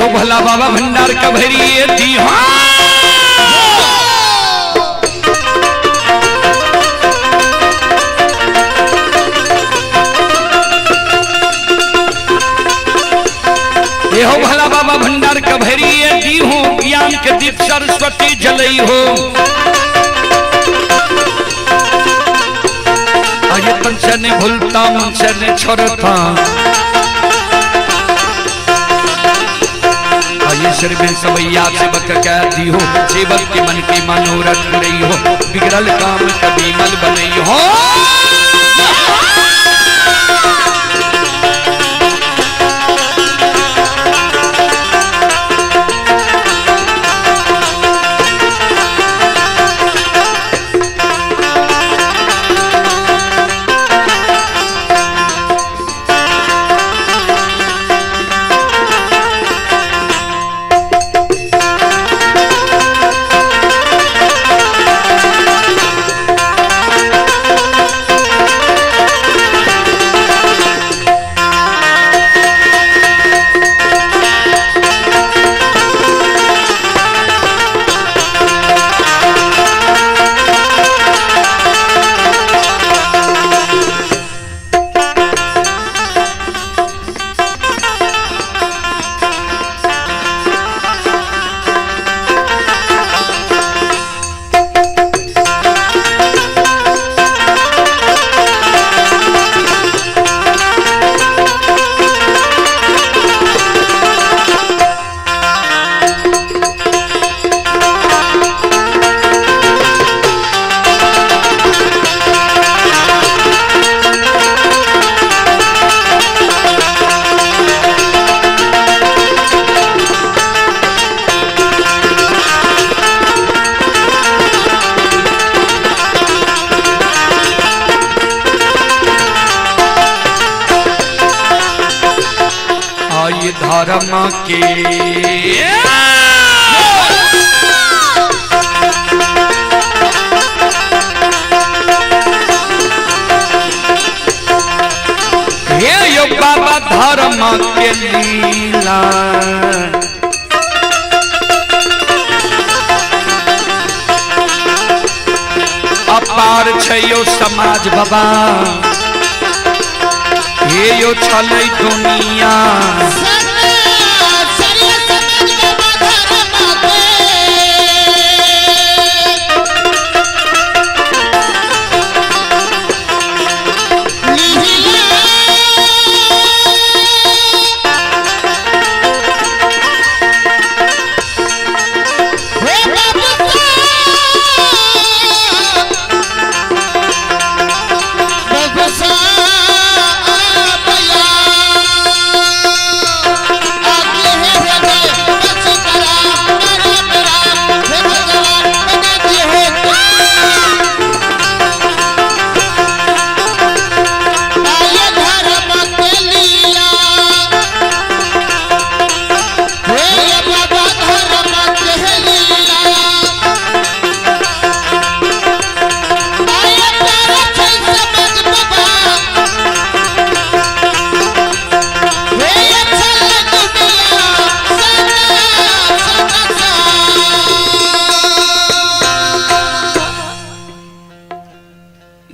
हो भला बाबा भंडार का भैरी दी ये हो भला बाबा भंडार का भैरी दी हो ज्ञान के दीप सरस्वती जलई हो अये पंच ने भूलता मुझसे ने छोड़ता ये सिर में सबैया सेवक कह दी हो सेवक के मन की मनोरथ रही हो बिगड़ल काम कभी मल बनई हो धर्म के हे यो बाबा धर्म के लीला अपार छै यो समाज बाबा हे यो चलै दुनिया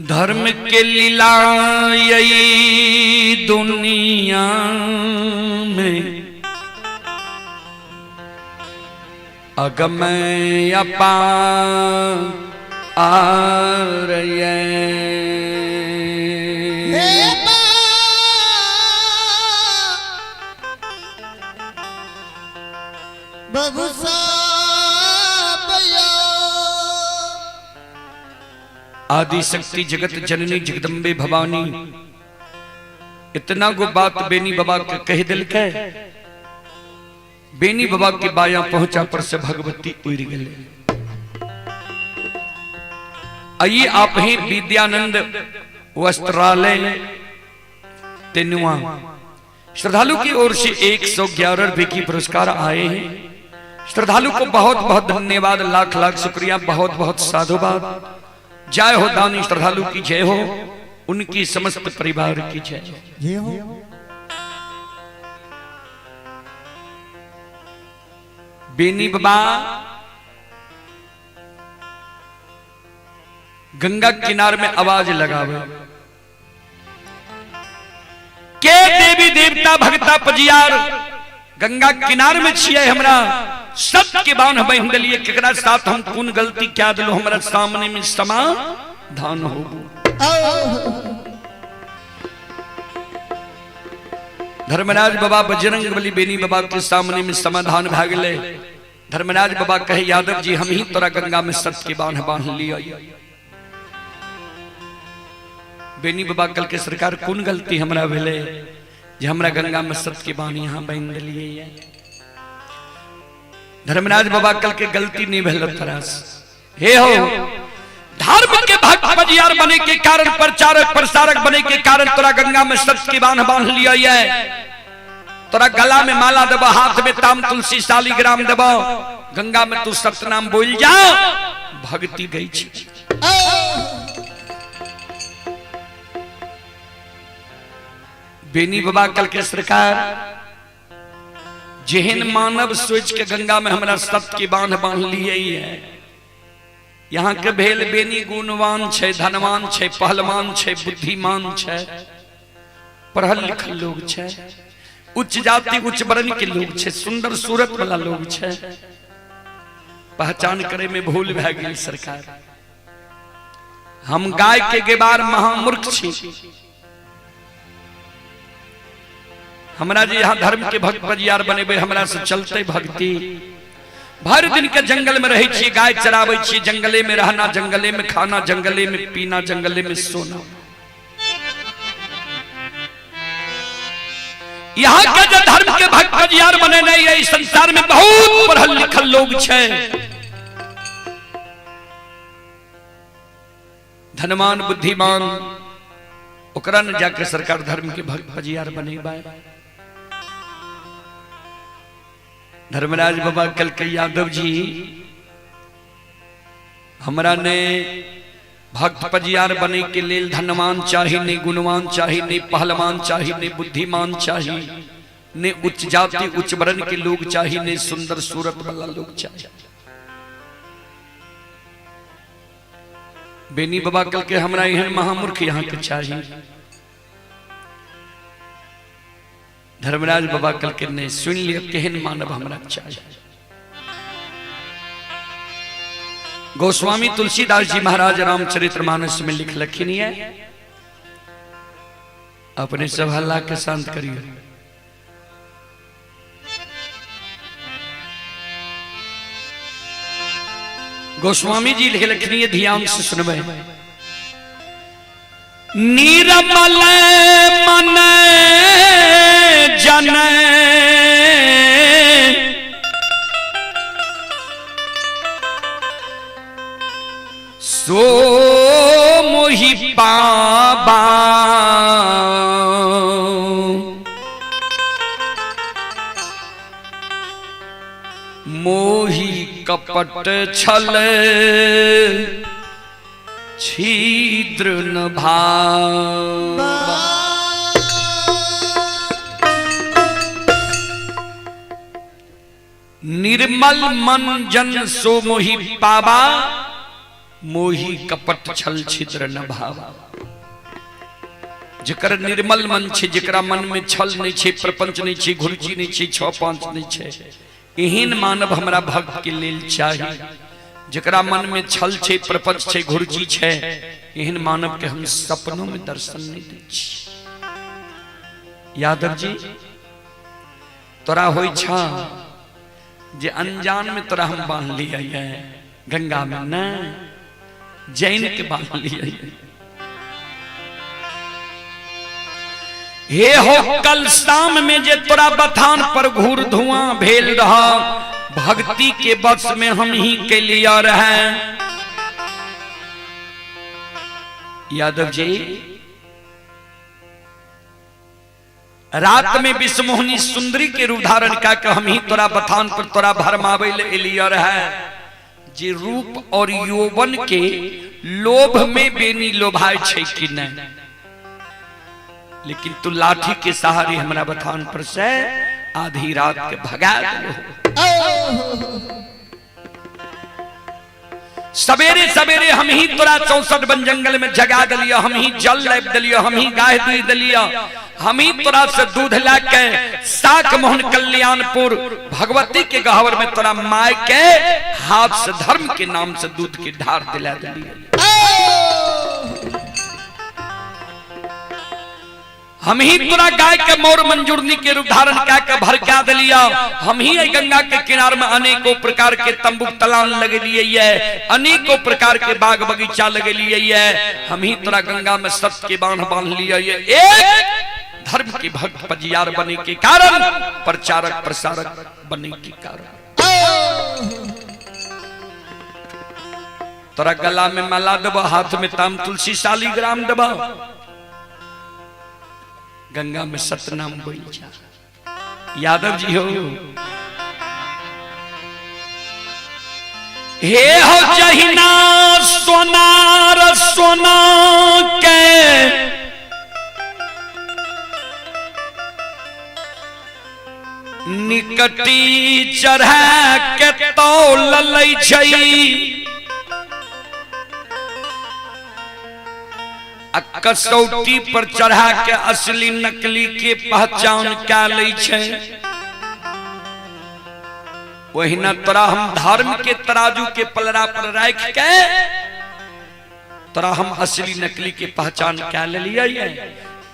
धर्म के लीला यही दुनिया में अगम अपार आदि शक्ति जगत जननी जगदम्बे भवानी इतना गो बात बेनी बाबा के कह दिल के बेनी बाबा के बाया पहुंचा पर से भगवती उड़ गए। आइए आप ही विद्यानंद वस्त्रालय तेनुआ श्रद्धालु की ओर से 111 रुपए की पुरस्कार आए हैं। श्रद्धालु को बहुत बहुत धन्यवाद, लाख लाख शुक्रिया, बहुत बहुत साधुवाद। जय हो दानी श्रद्धालु की जय हो, उनकी समस्त परिवार की जय हो। बेनी बाबा गंगा किनार में आवाज लगावे के देवी देवता भगता पजियार गंगा किनार में छिए हमरा सब के बान बहन दलिए केकरा साथ हम कौन गलती क्या दिलो हमरा सामने में समाधान हो। धर्मराज बाबा बजरंगबली बेनी बाबा के सामने में समाधान भाग ले। धर्मराज बाबा कहे यादव जी हम ही तोरा गंगा में सत्य के बांध बांध लिया। बेनी बाबा कल के सरकार कौन गलती हमरा भेले जे हमरा गंगा में सत्य के बांध यहाँ बांध लिए। धर्मराज बाबा कल के गलती नहीं भेल तरस हे हो धर्म के भक्त पजियार बने के कारण प्रचारक प्रसारक बने के कारण तोरा गंगा में सत्य की बांध बांध लिया है। तोरा गला में माला देबो हाथ में ताम तुलसी शालिग्राम देबो गंगा में तू सत्य नाम बोल जा भक्ति गई छी। बेनी बाबा कल के सरकार जेहन मानव सोच के गंगा में हमरा सत्य की बांध बांध लिए है। यहाँ के भेल बेनी गुणवान छे धनवान छे पहलवान छे बुद्धिमान छे पढ़ल लिखल लोग छे उच्च जाति उच्च वर्ण के लोग छे सुंदर सूरत वाला लोग छे। पहचान करे में भूल भए गेल सरकार। हम गाय के गेबार महामूर्ख छी। हमरा जे यहाँ धर्म के भक्त पजियार बनेबे हमरा से चलते भक्ति। भर दिन के जंगल में रहे छी गाय चरावे छी जंगले में रहना जंगले में खाना जंगले में पीना जंगले में सोना। यहाँ के जो धर्म के भक्त पजियार बने नहीं है इस संसार में बहुत पढ़ल लिखल लोग छे धनवान बुद्धिमान ओकरा न जाके सरकार धर्म के भक्त पजियार बनेबा। धर्मराज बाबा कल के यादव जी हमरा ने भक्त पजियार बने के लिए धनवान चाहिए नहीं गुणवान चाहिए नहीं पहलवान चाहिए नहीं बुद्धिमान चाहिए नहीं उच्च जाति उच्च वर्ण के लोग चाहिए नहीं सुंदर सूरत वाला लोग चाहिए। बेनी बाबा कल के हमरा एहन महामूर्ख यहाँ के चाहिए। धर्मराज बाबा कल के ने सुन लिया केहन मानव हमरा चाहिए। गोस्वामी तुलसीदास जी महाराज रामचरितमानस में लिख लखिन है अपने सब हल्ला के शांत करिए। गोस्वामी जी लिख लखिन है ध्यान से सुनबे। निर्मल मन जन सो मोहि पाबा मोहि कपट छल छिद्र न भावा। निर्मल मन जन सो मोहि पावा मोहि कपट छल छिद्र न भावा। जकर निर्मल मन छे जकरा मन में छल नहीं छे प्रपंच नहीं छे घुरची नहीं छे छह पांच नहीं छे एहन मानव हमरा भक्त के लेल चाहिए। जकरा मन में छल छे प्रपंच छे घुरची छे एहन मानव के हम सपनों में दर्शन नहीं दै छी। यादव जी तोरा होई छा जे अनजान में तोरा हम बांध लिया है गंगा में न जैन के बांध लिया है। हे हो कल शाम में जे तोरा बथान पर घूर धुआं भेल रहा भक्ति के बस में हम ही के लिया रहे। यादव जी रात में विश्वमोहनी सुंदरी के रूप धारण का के हम ही तोरा बथान पर तोरा भरमावे ले लिया रहे। जे रूप और यौवन के लोभ में बेनी लोभाय छे कि नहीं लेकिन तू लाठी के सहारे हमरा बथान पर से आधी रात के भगा दियो। सवेरे सवेरे हम ही तोरा 64 बन जंगल में जगा दिलिया, हम ही जल लेप दिलिया, हम ही गाय दूध दिलिया, हम ही तोरा से दूध लाके साक मोहन कल्याणपुर भगवती के गहवर में तोरा माय के हाथ से धर्म के नाम से दूध की ढार दिला दिलिया। हम ही तोरा गाय के मोर मंजूरनी के रूप धारण करके भड़का दिलिया। हम ही गंगा के किनार में अनेकों प्रकार के तंबू तलान लगेलिए है, अनेकों प्रकार के बाग बगीचा लगेलिए है। हम ही तोरा गंगा में सत्य के बांध बांध लिया है। एक धर्म के भक्त पजियार बने के कारण, प्रचारक प्रसारक बने के कारण तोरा गला में माला दबा, हाथ में ताम तुलसी शालीग्राम दबा, गंगा में सतनाम बोल जा। यादव जी हो, हे हो जहिना सोनार सोना के निकटी चढ़ा के तौल लई छई, कसौटी पर चढ़ा के असली नकली के पहचान क्या ले छे। वही न तोरा हम धर्म के तराजू के पलड़ा पर रख के तोरा हम असली नकली के पहचान क्या ले लिया।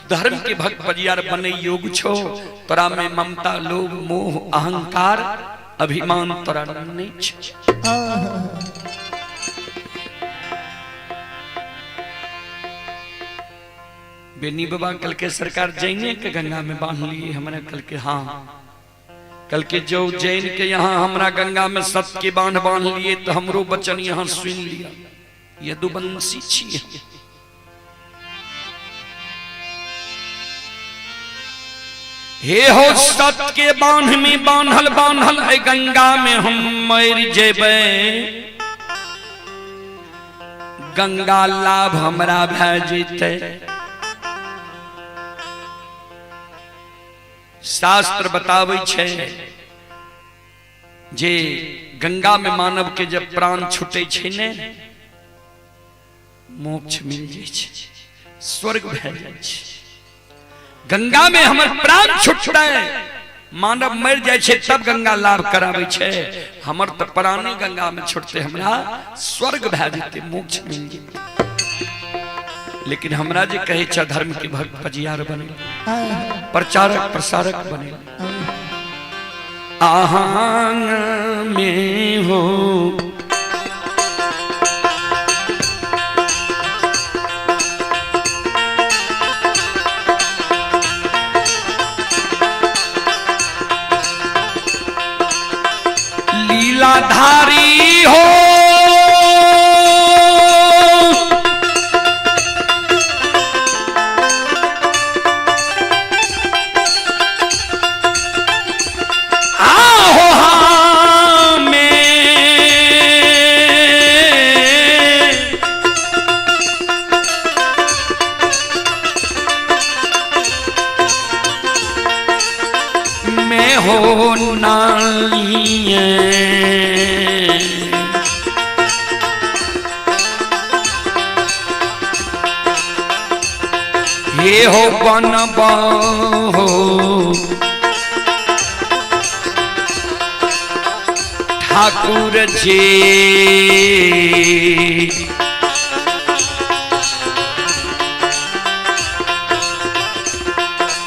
धर्म के भक्त पजियार बने योग छो, तोरा में ममता लोभ मोह अहंकार अभिमान तोरा नहीं छे। बेनी बाबा कल के सरकार जैने के गंगा में बांध लिए हमारे, कल के हाँ कल के जो जैन के यहाँ हमरा गंगा में सत्य के बांध बांध लिए तो हमरो बचन यहाँ सुन लिया। यदुवंशी छी हे हो सत्य के बांध में बांधल बांधल है गंगा में हम मर जेबे, गंगा लाभ हमरा भै जेते। शास्त्र बतावे छे जे गंगा में मानव के जब प्राण छूटे छे ने मोक्ष मिल जाए छे, स्वर्ग भै जाए छे। गंगा में हमर प्राण छूटता है, मानव मर जाए छे तब गंगा लाभ करावे छे। हमर तो प्राणी गंगा में छूटते हमरा स्वर्ग भै जेते, मोक्ष मिल जेते। लेकिन हमरा जे कहे छे धर्म के भक्त पजियार बने, प्रचारक प्रसारक बने, आहान में हो लीलाधारी हो, हे हो बनबा हो ठाकुर जी,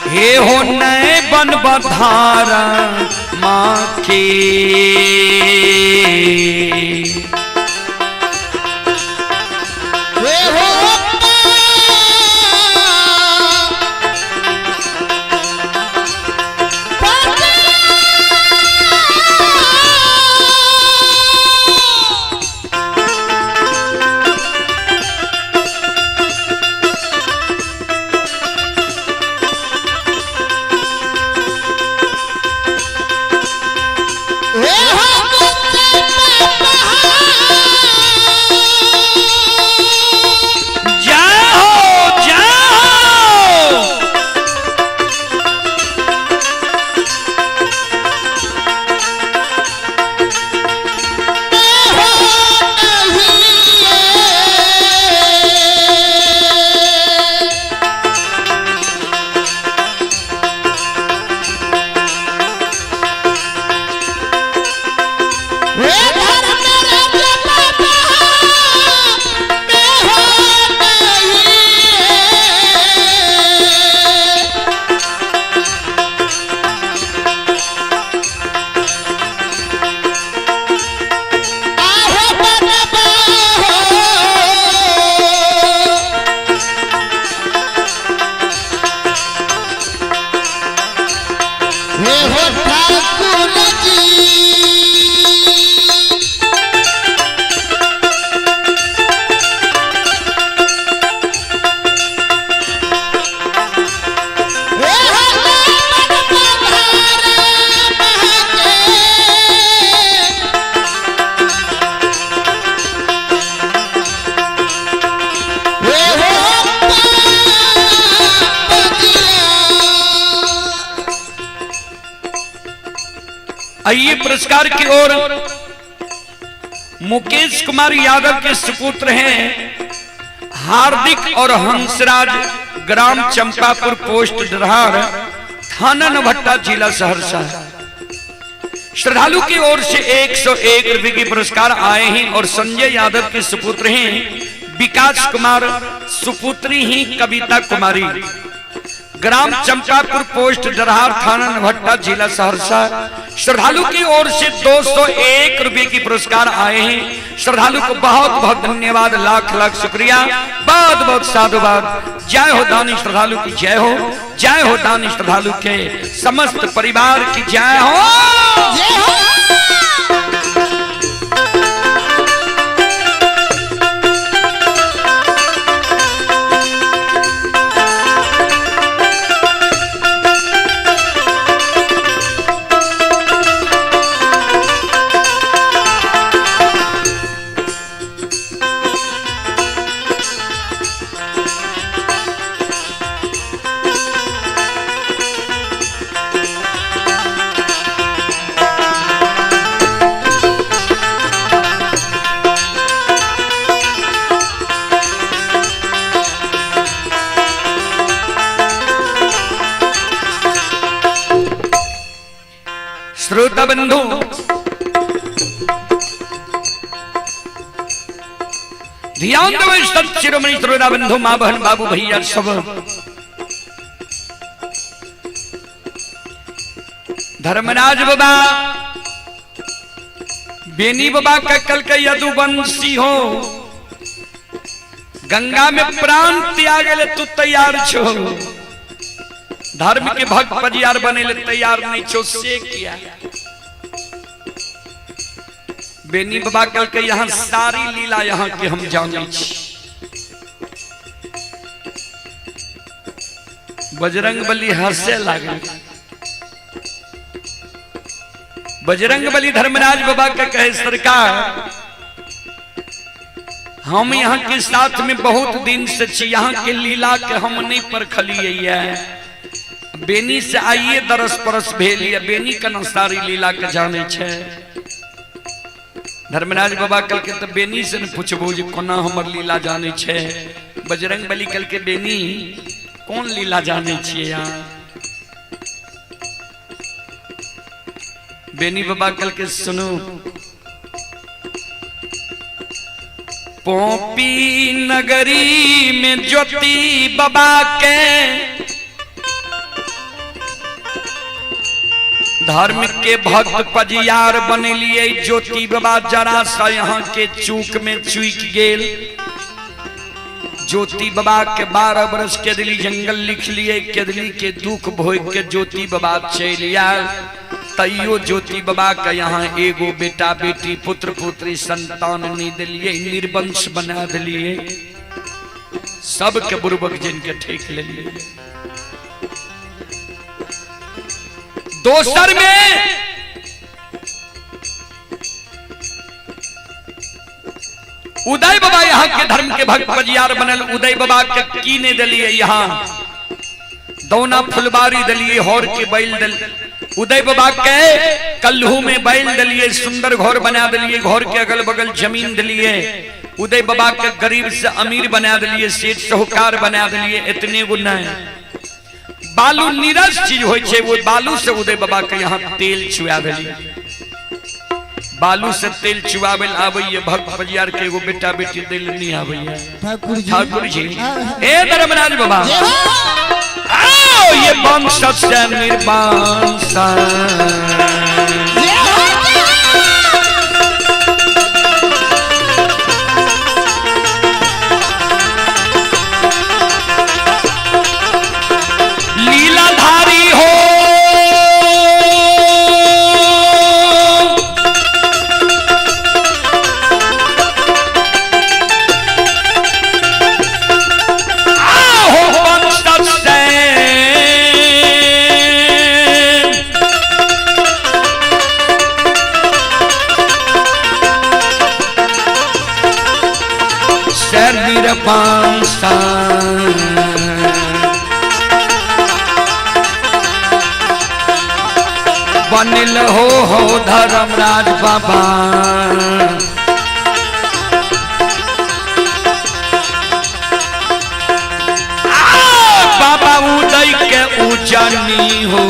हे हो नए बन बधारा माँ के, आइए पुरस्कार की ओर। मुकेश कुमार यादव के सुपुत्र हैं हार्दिक और हंसराज, ग्राम चंपापुर, पोस्ट डरहार, थाना नवहट्टा, जिला सहरसा। श्रद्धालु की ओर से 101 रुपए के पुरस्कार आए हैं और संजय यादव के सुपुत्र हैं विकास कुमार, सुपुत्री ही कविता कुमारी, ग्राम चंपापुर, पोस्ट डरहार, थाना नवहट्टा, जिला सहरसा। श्रद्धालु की ओर से 201 रुपए की पुरस्कार आए हैं। श्रद्धालु को बहुत बहुत धन्यवाद, लाख लाख शुक्रिया, बहुत बहुत साधुवाद। जय हो दानी श्रद्धालु की जय हो, जय हो दानी श्रद्धालु के समस्त परिवार की जय हो, जय हो। श्रोता बंधु, ध्यान दो, सत शिरोमणि श्रोता बंधु, मां बहन बाबू भैया सब धर्मराज बाबा, बेनी बाबा का कल का यदुवंशी हो, गंगा में प्राण त्यागले तू तैयार छो, धर्म के भक्त पजियार बने ले तैयार नहीं छो, से किया। बेनी बाबा कल के यहाँ सारी लीला यहाँ के हम जाने छी। बजरंग बली हंसे लागे। बजरंग बली धर्मराज बाबा का कहे सरकार, हम यहाँ के साथ में बहुत दिन से छी, यहाँ के लीला के हम नहीं परखलिए है। बेनी से आइए दरस परस भेलिए, बेनी का न सारी लीला के जाने छे। धर्मराज बाबा कल के तो बेनी से न पूछबो जे कोना हमर लीला जाने छे। बजरंग बली कल के बेनी कौन लीला जाने छिए यहाँ। बेनी बाबा कल के सुनो, पोपी नगरी में ज्योति बाबा के धर्म के भक्त पजियार बने लिए। ज्योति बाबा जरा सा यहाँ के चूक में चूक गेल। ज्योति बाबा के 12 वर्ष केदली जंगल लिख लिए, केदली के दुख भोग के ज्योति बाबा चलिया। तैयो ज्योति बाबा का यहाँ एगो बेटा बेटी पुत्र पुत्री संतान नहीं दिलिए, निर्वंश बना दिलिए, सबके बुर्बक जिनके ठेक ले लिए। दोसर में उदय बाबा यहाँ के धर्म के भक्त पजियार बनल। उदय बाबा के कीने दलिए, यहाँ दौना फुलबारी दलिए, हौर के बैल दल। उदय बाबा के कल्हू में बैल दलिए, सुंदर घर बना दिलिए, घर के अगल बगल जमीन दिलिए। उदय बाबा के गरीब से अमीर बना दिलिए, सेठ साहूकार बना दिलिए। इतने गो नहीं, बालू नीरस चीज हो, वो बालू से उदय बाबा के यहाँ तेल चुआ दिलिए। बालू से तेल चुआबे आबैये, भक्त पजियार के एगो बेटा बेटी दिल नहीं आबैये। ठाकुर जी ए धर्मराज बाबा, आओ ये वंश से निर्वंश, लीलाधारी हो बन बनिल हो धर्मराज बाबा। बाबा उदय के उजनी हो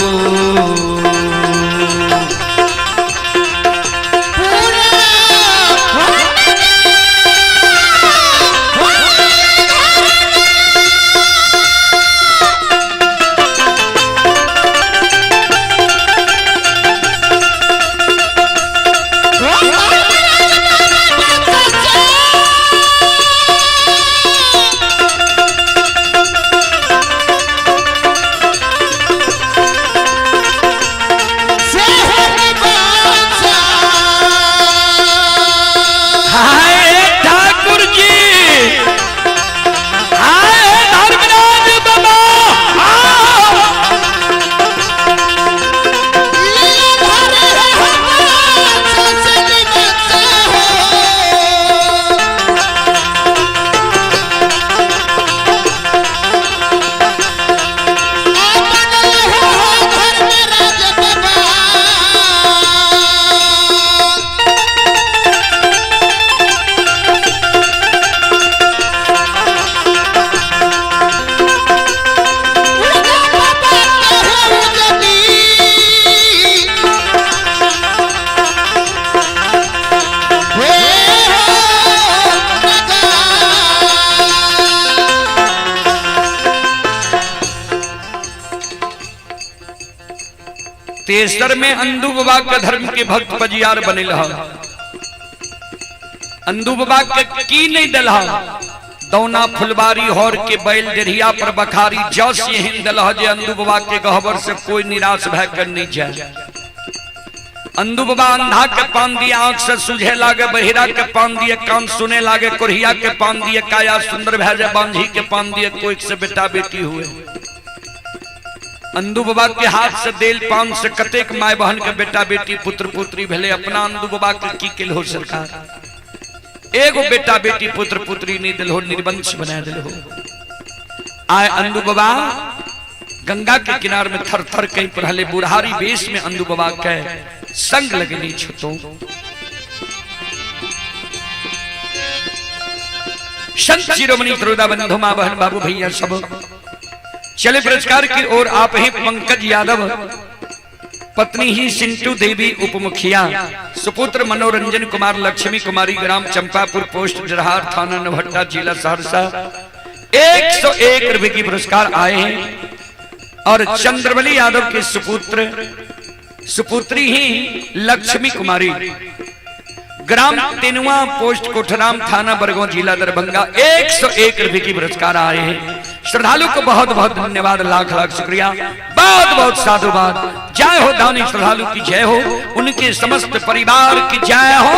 तेसर में अंदू बाबा के धर्म के भक्त बजियार बने अंदू बाबा के की नहीं दलहा दौना फुलबारी हौर के बैल डेरिया पर बखारी जस यही दलहा जे अंदू बाबा के गहबर से कोई निराश भय कर नहीं जाए। अंदू बाबा अंधा के पान दिए आंख से सुझे लागे, बहिरा के पान दिए कान सुने लागे, कोरिया के पान दिए काया सुंदर भैजे, बांझी के पान दिए कोई से बेटा बेटी हुए। अंदू बाबा के हाथ से देल पान से कतेक माय बहन के बेटा बेटी पुत्र पुत्री भेले। अपना अंदू बाबा के की किल हो सरकार एगो बेटा बेटी पुत्र पुत्री नहीं दिल हो, निर्वंश बना दिल हो। आए अंदू बाबा गंगा के किनार में थर थर कहीं पहले बुढ़ारी वेश में अंदू बाबा के संग लगनी छतो। संत शिरोमणि त्रोदा बंधु मां बहन बाबू भैया सब चले पुरस्कार की ओर। आप ही पंकज यादव, पत्नी ही सिंटू देवी उपमुखिया, सुपुत्र मनोरंजन कुमार, लक्ष्मी कुमारी, ग्राम चंपापुर, पोस्ट जरहार, थाना नवहट्टा, जिला सहरसा 101 रुपए की पुरस्कार आए हैं। और चंद्रबली यादव के सुपुत्री ही लक्ष्मी कुमारी, ग्राम तेनुआ, पोस्ट कोठराम, थाना बरगों, जिला दरभंगा 101 रुपए की पुरस्कार आए हैं। श्रद्धालु को बहुत बहुत धन्यवाद, लाख लाख शुक्रिया, बहुत बहुत साधुवाद। जय हो दानी श्रद्धालु की जय हो, उनके समस्त परिवार की जय हो।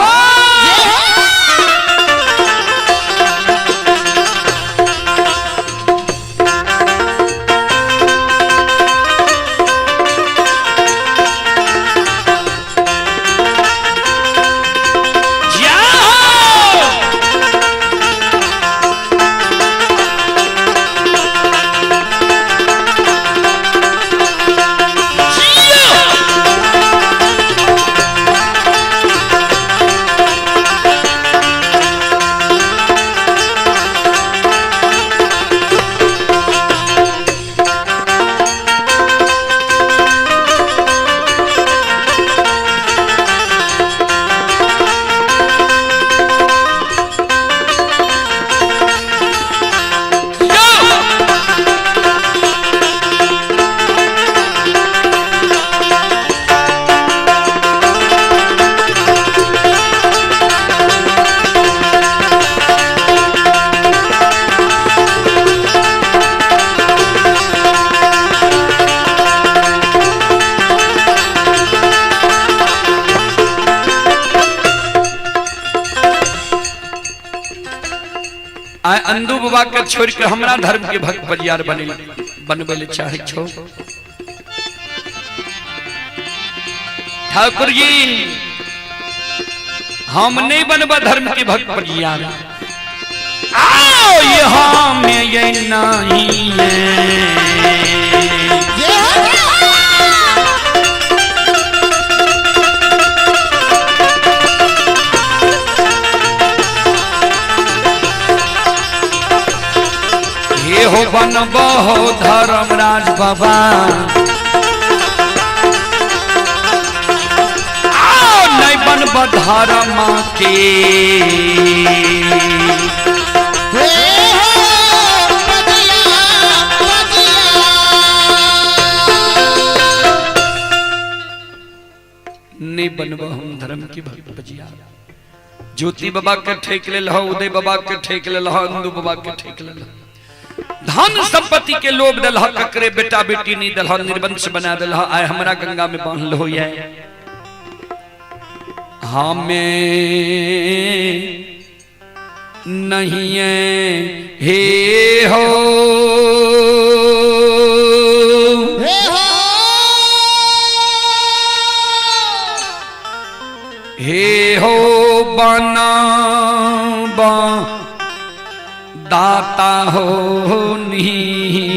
अंदू बाबा के छोड़ के हमरा धर्म के भक्त बलियार बनबे चाहे छो। ठाकुर जी हम नहीं बनबा धर्म के भक्त बलियार, आओ यहाँ में ये नहीं है। बनबो हो धर्मराज बाबा, नहीं बनब धर्म के नहीं बनब हम धर्म की भजिया। ज्योति बाबा के ठेक ले लहो, उदय बाबा के ठेक ले लहो, अंदू बाबा के ठेक ले लहो। धन संपत्ति के लोभ दलह, ककरे बेटा बेटी नहीं दलह, निर्वंश बना दलह। आए हमरा गंगा में बांध लो ये हमें नहीं हे हो हे हो बना बा दाता हो नहीं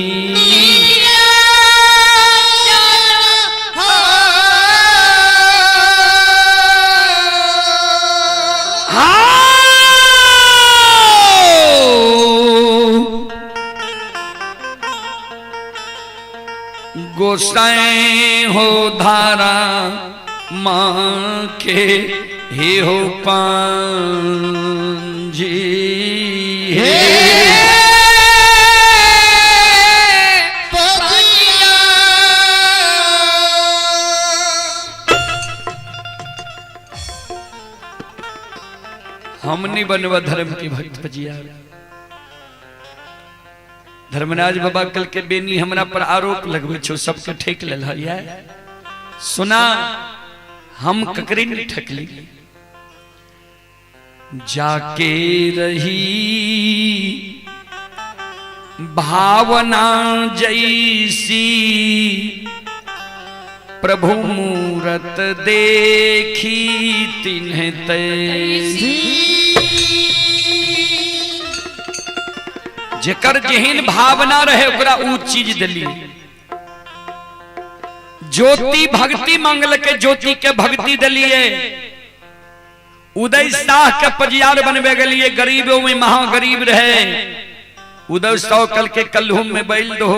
गोसाई हो धारा माँ के हे हो पांजी हे हम नहीं बनवा धर्म की भक्त भजिया। धर्मराज बाबा कल के बेनी हमरा पर आरोप लगवे छो, सबके ठेक ले लिया। सुना हम ककरे नहीं ठकली, जाके रही भावना जैसी प्रभु मूरत देखी तिन्ह तैसी। जेकर जेहन भावना रहे ओकरा ऊ चीज दिली। ज्योति भक्ति मंगल के ज्योति के भक्ति दिलिए। उदय शाह के पजियार बनवे गलिए, गरीबों में महागरीब रहे। उदय शाह कल के कल्हू में बैल दो,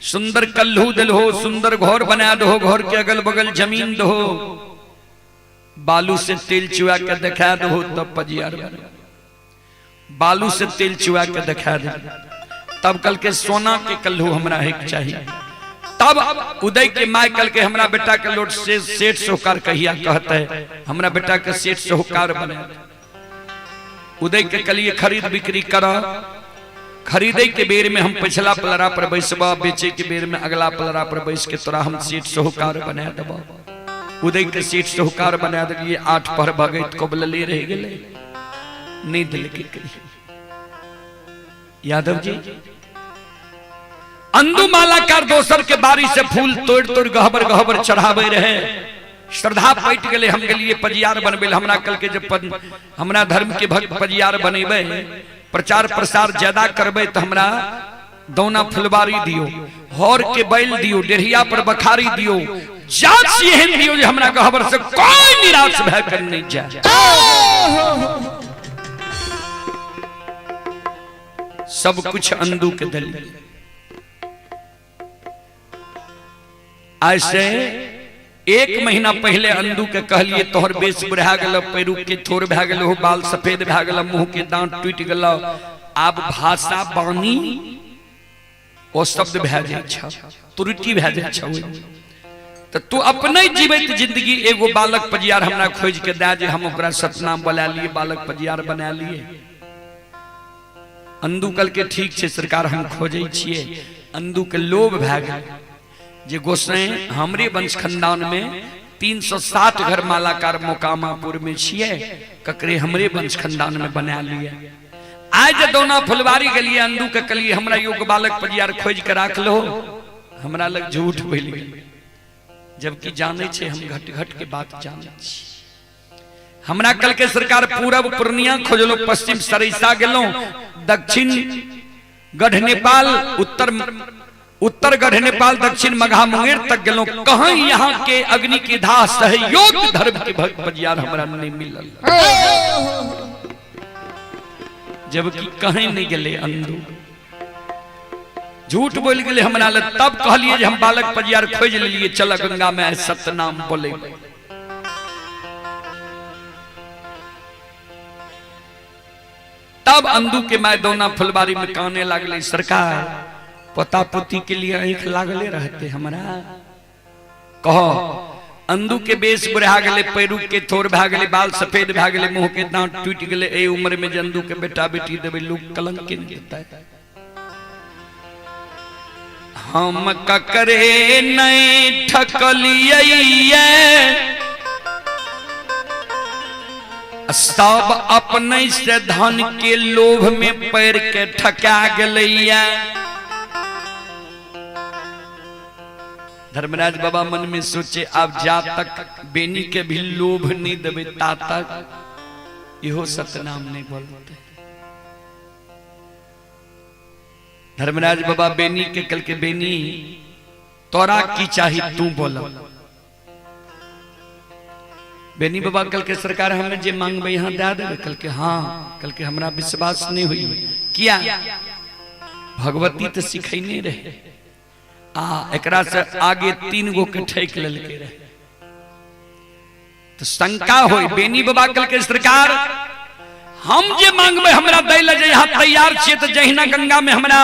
सुंदर कल्हू दिल हो, सुंदर घर बना दो, घर के अगल बगल जमीन दो, बालू से तेल चुआ के दिखा दो, तब पजियार बने। बालू से तेल चुआ के दिखा दे, तब कल के सोना के कल्हू हमरा एक चाहिए। तब उदय के माय कल के हमरा बेटा के लोट से सेठ साहूकार कहिया कहते है, हमरा बेटा के सेठ साहूकार बने। उदय के कलिए खरीद बिक्री करा, खरीदे के बेर में हम पिछला पलरा पर बैसबा, बेचे के बेर में अगला पलरा पर बैस के तोरा हम सेठ साहूकार बना देबा। उदय के सेठ साहूकार बना दिए। 8 पहर भगत को बलले रह गेले, नहीं दिल के करी। यादव जी अंदू मालाकार दोसर के बारी से फूल तोड़ तोड़ गहबर गहबर चढ़ावे रहे। श्रद्धा पैट गले, हम गलिए पजियार बनबे। हमरा कल के जब हमरा धर्म के भक्त पजियार बनेबे, प्रचार प्रसार ज्यादा करबे तो हमरा दौना फुलवारी दियो, हौर के बैल दियो, डेढ़िया पर बखारी दियो, जात से एहन दियो जे हमरा गहबर से कोई निराश भय कर नहीं जाए। सब कुछ अंदू के दली। ऐसे 1 महीना पहले अंदू के कहलिए तोहर बेस बुढ़ा गेल, पैरू के थोर भे गेल, बाल सफेद भे गेल, मुंह के दांत टूट गेल, आब भाषा बानी ओ शब्द भे जाय छ, त्रुटि भे जाय छ। तो तू अपने जीवित जिंदगी एगो बालक पजियार हमरा खोज के दे जे हम ओकरा सतनाम बना लिए, बालक पजियार बना लिए। अंदू कल के ठीक छे सरकार, हम खोजे छिए। अंदू के लोभ भे गेल जे गोसाई हमरे वंश खानदान में 307 घर मालाकार मोकामापुर में छिए, ककरे हमरे वंश खानदान में बना लिए। आज दौना फुलवारी गलिए, अंदू के कलिए हमरा योग बालक पजियार खोज के राख लो। हमरा लग झूठ बोल गेल, जबकि जाने छे हम घट घट के बात जाने छी। हमरा कल के सरकार पूरब पूर्णिया खोजलो, पश्चिम सरिसा गेलो, दक्षिण गढ़ नेपाल, उत्तर गढ़ नेपाल, दक्षिण मघा मुंगेर तक गेलो। कहीं यहाँ के अग्नि की धाह सहयोग धर्म के भक्त पजियार हमरा नहीं मिलल, जबकि कहीं नहीं गेले अंदू। झूठ बोल गए हमरा ले, तब कहलिए जे हम बालक पजियार खोज लिए, चल गंगा में सत्य नाम बोले। तब अंधु के माय दोना फुलबारी में काने लागले, सरकार पोता पोती के लिए आंख लागले रहते हमरा, कहो अंधु के बेस बुढ़ा गले, पैरू के थोर भा गले, बाल सफेद भा गले, मुंह के दांत टूट गले, ए उम्र में अंधु के बेटा बेटी देवे लोग कलंक के नहीं देता है। हम ककरे नहीं ठकलिए, सब अपने से धन के लोभ में पैर के ठका गलैया। धर्मराज बाबा मन में सोचे, अब जा तक बेनी के भी लोभ नहीं देवे ता तक इहो सतनाम नहीं बोलते। धर्मराज बाबा बेनी के कल के, बेनी तोरा की चाहिए तू बोला। बेनी बाबा कल के, सरकार हमें जे मांगबे यहाँ दे देवे। कल के हाँ, कल के हमरा विश्वास नहीं हुई, किया भगवती तो सिखैने रहे, एकरा से आगे 3 गो के ठेक ललके रहे, तो शंका होई। बेनी बाबा कल के, सरकार हम जे मांगबे हमरा दैला जे यहाँ तैयार छे, तो जहिना गंगा में हमरा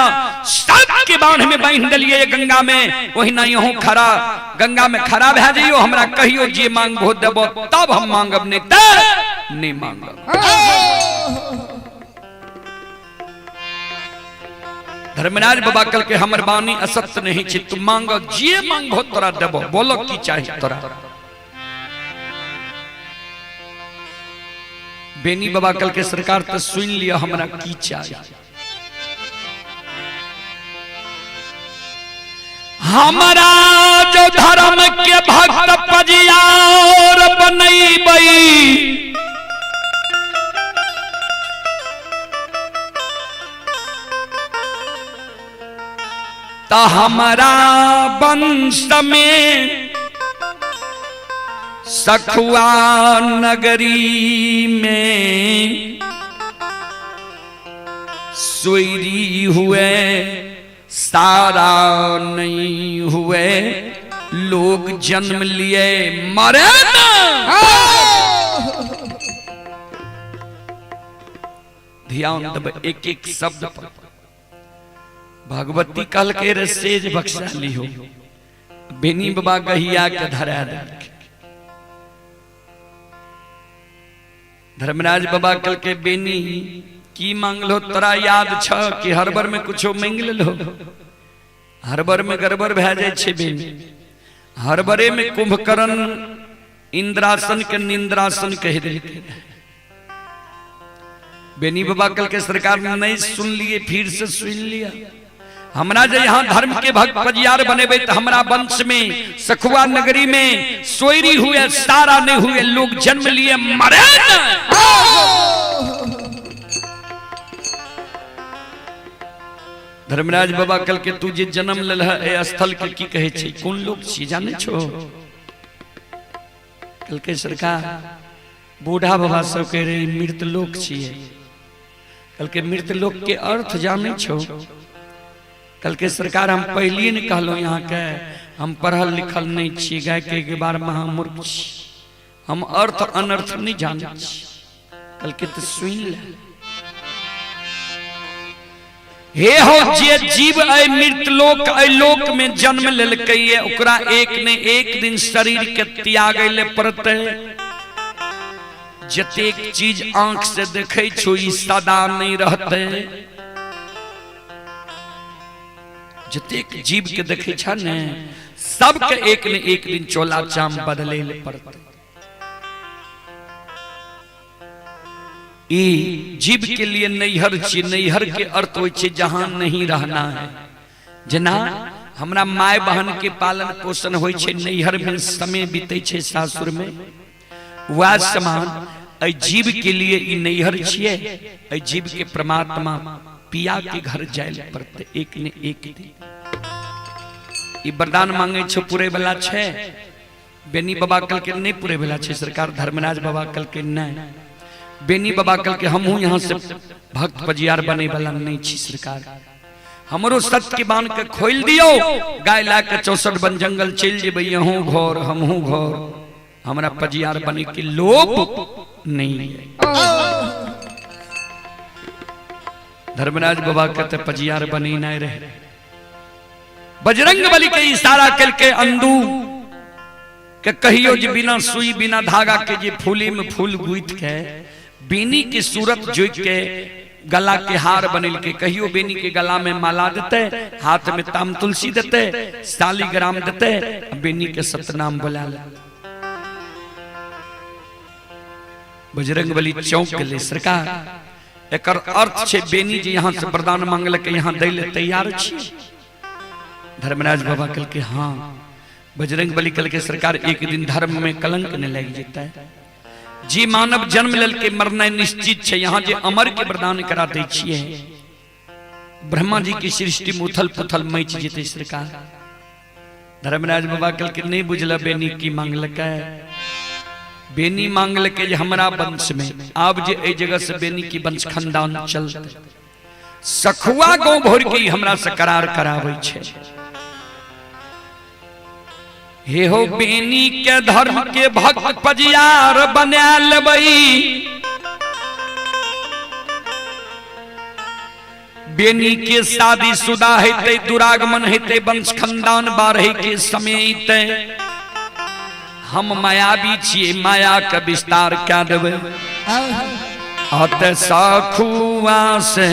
सब के बांध में बांध दलिए गंगा में, वहिना यहूं खड़ा गंगा में खड़ा भे जइयो, हमरा कहियो जे मांगबो देबो, तब हम मांगब, नहीं त नहीं मांगब। धर्मराज बाबा कल के, हमर बानी असत्य नहीं छे, तू मांगो जे मांगबो तोरा देबो, बोलो की चाहिए तोरा। बेनी बाबा कल के, सरकार तो सुन लिया हमरा की चाहिए। हमारा जो धर्म के भक्त पजियार बनैबई, ता हमारा वंश में सखुआ नगरी में सोईरी हुए सारा नहीं हुए, लोग जन्म लिए मरे ना। ध्यान दब एक एक शब्द पर। भगवती कल के रसेज बख्शाली हो, बेनी बाबा गहिया के धरा दे। धर्मराज बाबा कल के, बेनी की मांगलो तोरा याद छ कि हरबर में कुछो मांग लो, हरबर में गड़बड़ भे जाए छे बेनी। हरबरे में कुंभकर्ण इंद्रासन के निंद्रासन कह देते। बेनी बाबा कल के, सरकार ने नहीं सुन लिए, फिर से सुन लिया। हमरा जे यहाँ धर्म के भक्त पजियार बनेबे, तो हमरा वंश में सखुआ नगरी में सोईरी हुए सारा नहीं हुए, लोग जन्म लिए मरे ना। धर्मराज बाबा कल के, तू जे जन्म लेल है स्थल के की कहे छे, कौन लोग छी जाने छो? कल के, सरकार बूढ़ा बाबा सब कह रहे मृत लोक छिए। कल के, मृत लोक के अर्थ जाने छो? कल के, सरकार हम पहले ने कहलो यहाँ के, हम पढ़ल लिखल नहीं छी, गाय के बार महामूर्ख छी, हम अर्थ अनर्थ नहीं जाने छी। कल के, तो सुन ले, हे हो जे जीव ऐ मृत लोक ऐ लोक में जन्म लेलकै, ओकरा एक ने एक दिन शरीर के त्यागै ले पड़तै। जतेक चीज आंख से देखे छो ई सदा नहीं रहते। जतेक जीव के देखे छ ने, सबके एक ने एक दिन चोला चाम बदले ले पड़ते। जीव के लिए नैहर छी, नैहर के अर्थ हो जहां नहीं रहना है। जना हमरा माय बहन के पालन पोषण हो नैहर में समय बीते छे सासुर में, वह समान ऐ जीव के लिए ई नैहर छिए। ऐ जीव के परमात्मा पिया के घर जाए पड़ते एक ने एक दिन। ई वरदान मांगे छे पूरे वाला छे। बेनी बाबा कल के नहीं पूरे वाला छे सरकार, धर्मराज बाबा कल के नहीं। बेनी बाबा कल के हमहू यहाँ से भक्त पजियार बने वाला नहीं छी सरकार, हमरो सत्य के बांध के खोल दियो, गाय ला के 64 बन जंगल चल जेबे यहूं घोर हमहू घोर, हमरा पजियार बने के लोभ नहीं है। धर्मराज बाबा कहते पजियार बनी नहीं रहे। बजरंग बली के इशारा करके अंधू के कहियो जे बिना सुई बिना धागा के जे फूली में फूल गुथ के बेनी की सूरत जोक के गला के हार बनिल के कहियो बेनी के गला में माला देते, हाथ में ताम तुलसी देते, शालीग्राम देते, बेनी के सतनाम बोला। बजरंग बली चौंक ले सरकार, एकर अर्थ छे बेनी जी यहाँ से वरदान मांगल के यहाँ दै ले तैयार छी। धर्मराज बाबा कल के हाँ। बजरंग बली कल के सरकार एक दिन धर्म में कलंक न लग जाता है। जी मानव जन्म लेल के मरना निश्चित है, यहाँ जे अमर के वरदान करा दै छिए। ब्रह्मा जी की सृष्टि में उथल पुथल मच जेते सरकार। धर्मराज बाबा कल के नहीं बुझल बेनी की मांगल के, बेनी मांगल के जे हमरा वंश में आब जे ए जगह से बेनी की वंश खानदान चलते, सखुआ गांव भोर के हमरा से करार कराबै छे। हे हो बेनी के धर्म के भक्त पजियार बना लेबई, बेनी के शादी शुदा हेते, दुरागमन हेते, वंश खानदान बारहे के समेत। हम मायावी छिए, माया के विस्तार क्या देवे अत सखुआ से।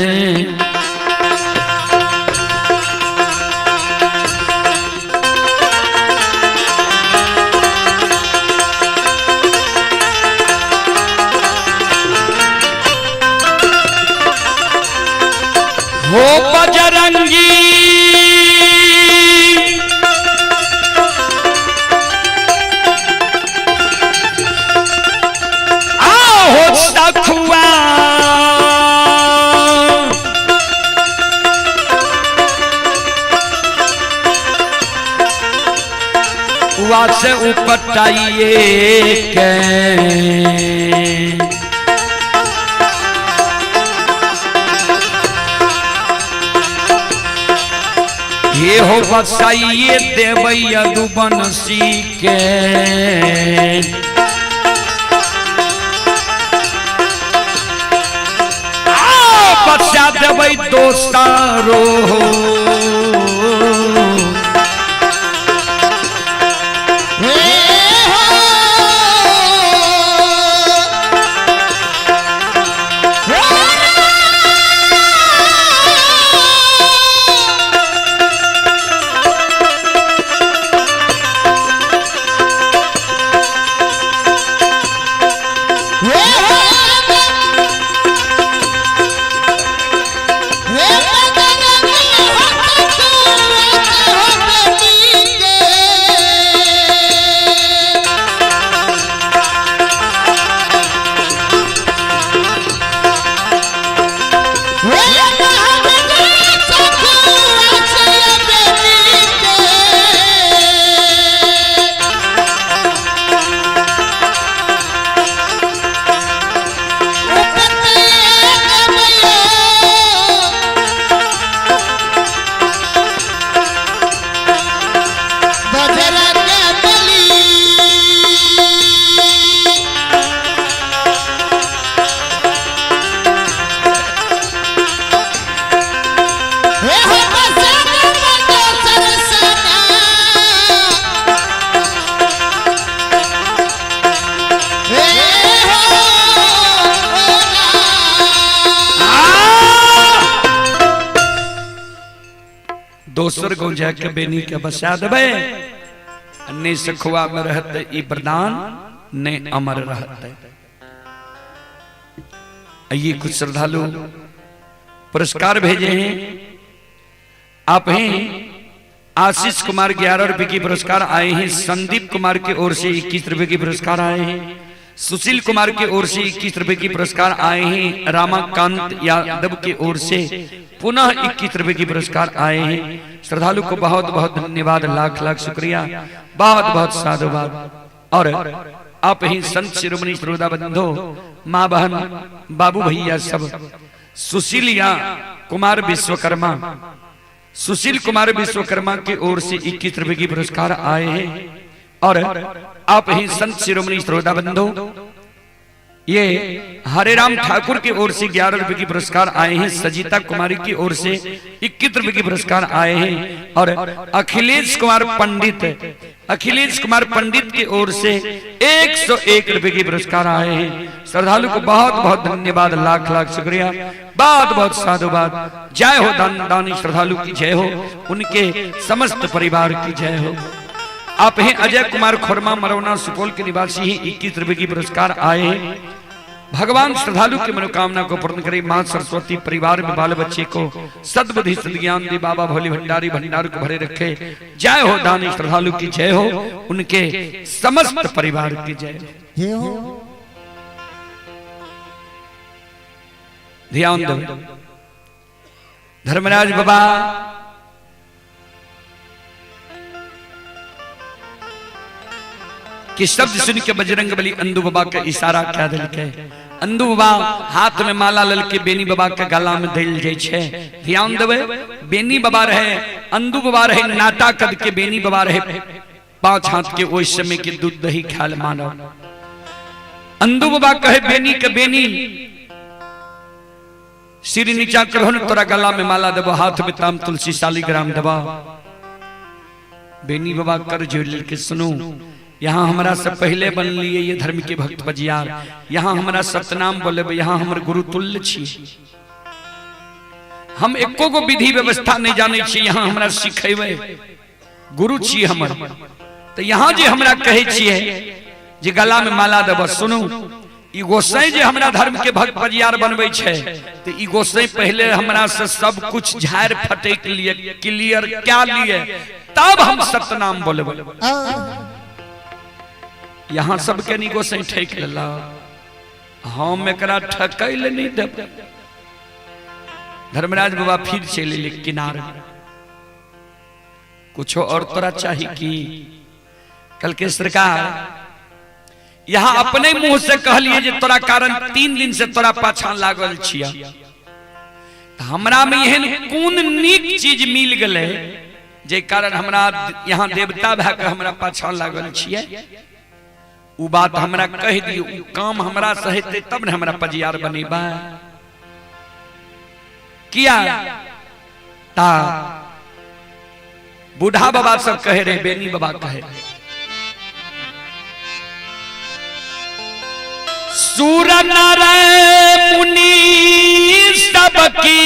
हो बजरंगी आओ सखुआ, हुआ से उपटाइए के ये हो बसाइए देवैया दुबनसी के। बसा देवै दोस्तारो दोसर गो जाके बेनी के बसा देवे, ने सखुआ में रहते ई वरदान ने अमर रहते। ये कुछ श्रद्धालु पुरस्कार भेजे हैं। आप हैं आशीष कुमार 11 रुपए की पुरस्कार आए हैं। संदीप कुमार की ओर से 21 रुपए की पुरस्कार आए हैं। सुशील कुमार की ओर से 21 रुपए की पुरस्कार आए हैं। रामाकांत यादव की ओर से पुनः 21 रुपए की पुरस्कार आए हैं। श्रद्धालु को बहुत बहुत धन्यवाद, लाख लाख शुक्रिया, बहुत बहुत साधुवाद। और आप ही संत शिरोमणि श्रोता बंधो, माँ बहन, बाबू भैया सब, सुशीलिया कुमार विश्वकर्मा, सुशील कुमार विश्वकर्मा की ओर से 21 रुपए की पुरस्कार आए हैं। और आप ही संत शिरोमणि श्रोता बंधु, ये हरे राम ठाकुर की ओर से 11 रुपए की पुरस्कार आए हैं। सजिता कुमारी की ओर से 21 रुपए की पुरस्कार आए हैं। और अखिलेश कुमार पंडित की ओर से 101 रुपए की पुरस्कार आए हैं। श्रद्धालु को बहुत बहुत धन्यवाद, लाख लाख शुक्रिया, बहुत बहुत साधुवाद। जय हो दानी श्रद्धालु की जय हो, उनके समस्त परिवार की जय हो। आप हैं अजय कुमार खुरमा मरौना सुपौल के निवासी ही 21 रुपए की पुरस्कार आए हैं। भगवान श्रद्धालु की मनोकामना को पूर्ण करे। मां सरस्वती परिवार में बाल बच्चे को सद्बुद्धि सद्ज्ञान दे। बाबा भोले भंडारी भंडार को भरे रखे। जय हो दानी श्रद्धालु की जय हो, उनके समस्त परिवार की जय हो। ध्यान दो धर्मराज बाबा कि शब्द सुन के बजरंग बली अंधु बाबा का इशारा क्या दिल के। अंधु बाबा हाथ में माला लल के बेनी बाबा के गला में दिल जाय छे। ध्यान देवे, बेनी बाबा रहे, अंधु बाबा रहे नाटा कद के, बेनी बाबा रहे 5 हाथ के। ओइ समय के दूध दही ख्याल मानो। अंधु बाबा कहे बेनी के, बेनी सिर नीचा करहो न, तोरा गला में माला देबो, हाथ में ताम तुलसी शालिग्राम देबो। बेनी बाबा कर जोड़ के सुनो, यहाँ हमारा से पहले बन लिए ये धर्म के भक्त बजियार। यहाँ हमारा सतनाम बोले, यहाँ हमर गुरु तुल्य छी। हम एको को विधि व्यवस्था नहीं जाने छी, यहाँ हमारा सिखेबे गुरु छी हमर। तो यहाँ जे हमरा कहे छिए जे गला में माला देबो, सुनू ई गोसाई जे हमरा धर्म के भक्त बजियार बनबै छै, तो ई गोसाई पहले हमरा से सब कुछ झाड़ फटेक लिए क्लियर क्या लिए, तब हम सतनाम बोलबे। यहाँ सबके नी गोसाई ठेक लेला, हम एकरा ठकैल नहीं देब। धर्मराज बाबा फिर चले ले किनारे। कुछ और तोरा चाहिए कि कल के सरकार यहाँ अपने मुंह से कहलिए जे तोरा कारण 3 दिन से तोरा पाछा लागल छिया। हमरा में एहन कोन नीक चीज मिल गले जे कारण हमरा यहाँ देवता भए के हमरा पाछा लागल छिए। उ बात हमरा कह दियो, उ काम हमरा सहेते तब न हमरा पजियार बनेबा। किया ता बूढ़ा बाबा सब कहे रहे, बेनी बाबा कहे रहे, सूर नर मुनि सबकी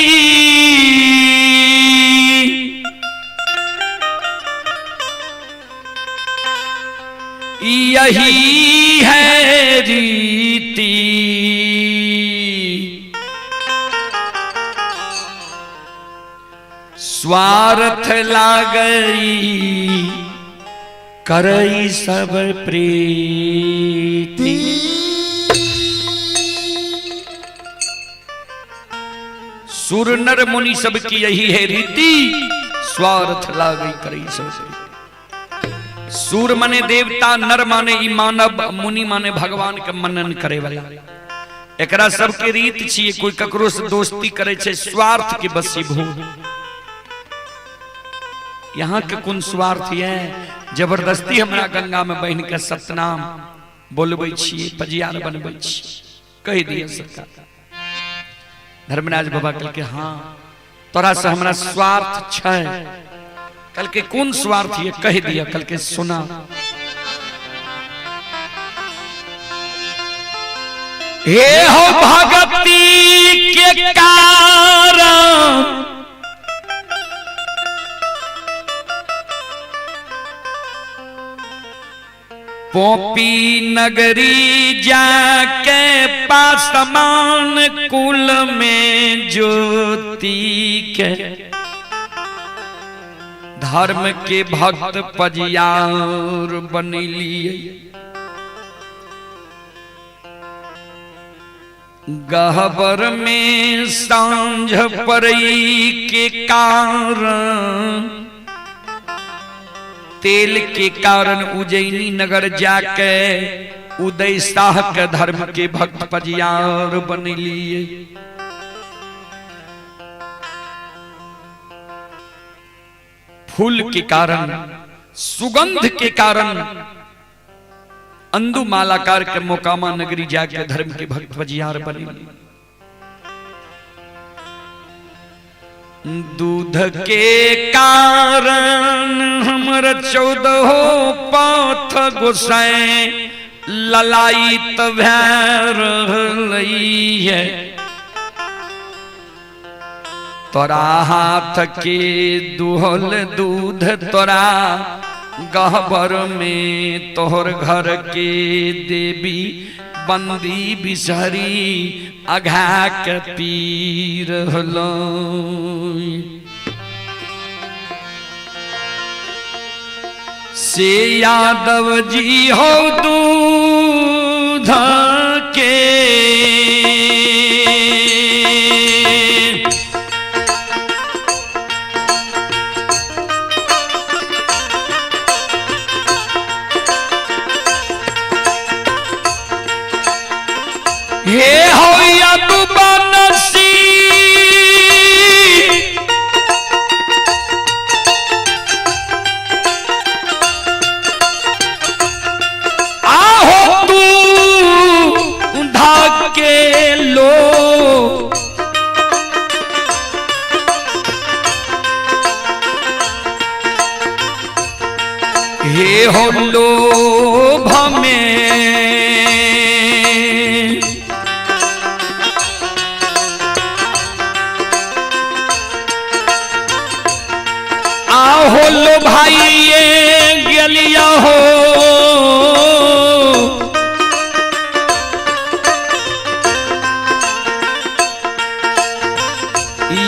यही है रीति। स्वार्थ लागई करई सब प्रीति। सुर नर मुनि सबकी यही है रीति, स्वार्थ लागई करई सब प्रीति। सूर माने देवता, नर माने ई मानव, मुनि माने भगवान के मनन करे वाला। एकरा सबके रीत छिए, कोई ककरो से दोस्ती करे छे स्वार्थ के बसीभूत। यहाँ के कौन स्वार्थ है? जबरदस्ती हमरा गंगा में बहन के सतनाम बोलबै छिए, पजियार बनबै छिए, कह दिए सरकार। धर्मराज बाबा कल के हाँ तोरा से हमरा स्वार्थ छै। कल के कौन स्वार्थ ये कह दिया, कल के सुना। हे हो भगती के कारण पोपी नगरी जाके पासमान कुल में ज्योति के धर्म के भक्त पजियार बनिलिए। गहबर में सांझ परई के कारण, तेल के कारण उज्जैनी नगर जाके उदय शाह के धर्म के भक्त पजियार बनिलिए। फूल के कारण, सुगंध के कारण अंदु मालाकार के मोकामा नगरी जाके धर्म के भक्त बजियार बने। दूध के कारण हमर 14 पाथ गोसाई ललायत भैर है। तोरा हाथ के दुहल दूध तोरा गहबर में तोहर घर के देवी बंदी बिसहरी अघा के पीर हलो। से यादव जी हो दूध के हे हो या तू बनसी आहो तू धाके लो। हे हो लोभ में हो लो भाई ये गलिया हो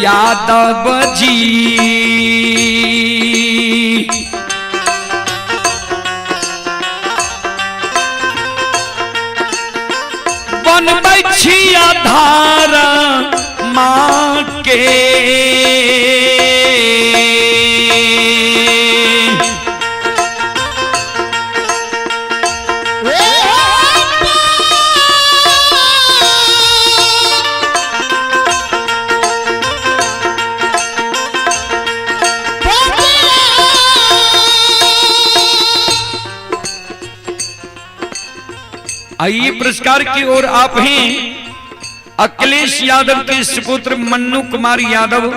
यादव जी बनबै छी आधार माँ के। आइए पुरस्कार की ओर आप हैं अखिलेश यादव के सुपुत्र मन्नू कुमार यादव,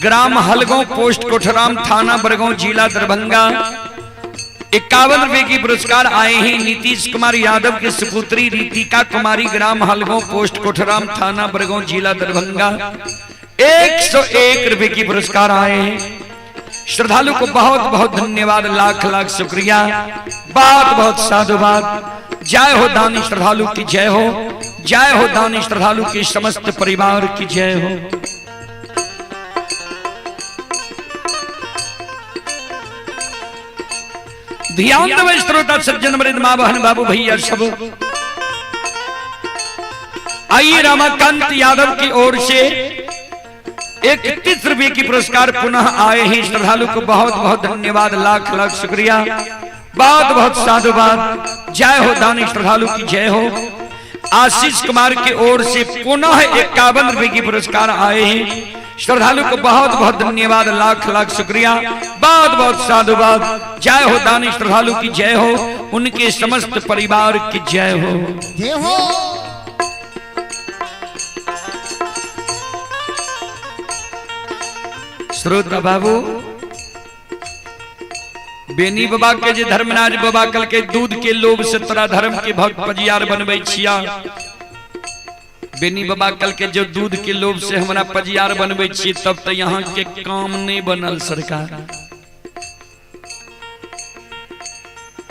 ग्राम हलगांव, पोस्ट कोठराम, थाना बरगांव, जिला दरभंगा। 51 रुपए की पुरस्कार आए हैं नीतीश कुमार यादव के सुपुत्री रीतिका कुमारी, ग्राम हलगांव, पोस्ट कोठराम, थाना बरगांव, जिला दरभंगा। 101 रुपए की पुरस्कार आए हैं। श्रद्धालु को बहुत बहुत धन्यवाद, लाख लाख शुक्रिया, बहुत बहुत साधुवाद। जय हो दानी श्रद्धालु की जय हो, जय हो दानी श्रद्धालु के समस्त परिवार की जय हो। ध्यान देव श्रोता सज्जन मृद मां बहन बाबू भैया सब। आइए रामाकांत यादव की ओर से 31 रुपए की पुरस्कार पुनः आए हैं। श्रद्धालु को बहुत बहुत धन्यवाद, लाख लाख शुक्रिया, बहुत बहुत साधुवाद। जय हो दानी श्रद्धालु की जय हो। आशीष कुमार की ओर से पुनः 51 रुपए की पुरस्कार आए हैं। श्रद्धालु को बहुत बहुत धन्यवाद, लाख लाख शुक्रिया, बहुत बहुत साधुवाद। जय हो दानी श्रद्धालु की जय हो, उनके समस्त परिवार की जय हो, जय हो। श्रोता बाबू, बेनी बाबा के जे धर्मराज बाबा कल के दूध के लोभ से तोरा धर्म के भक्त पजियार बनबै छिया। बेनी बाबा कल के जो दूध के लोभ से हमारा पजियार बनबै छियै, तब तो यहाँ के काम नहीं बनल सरकार।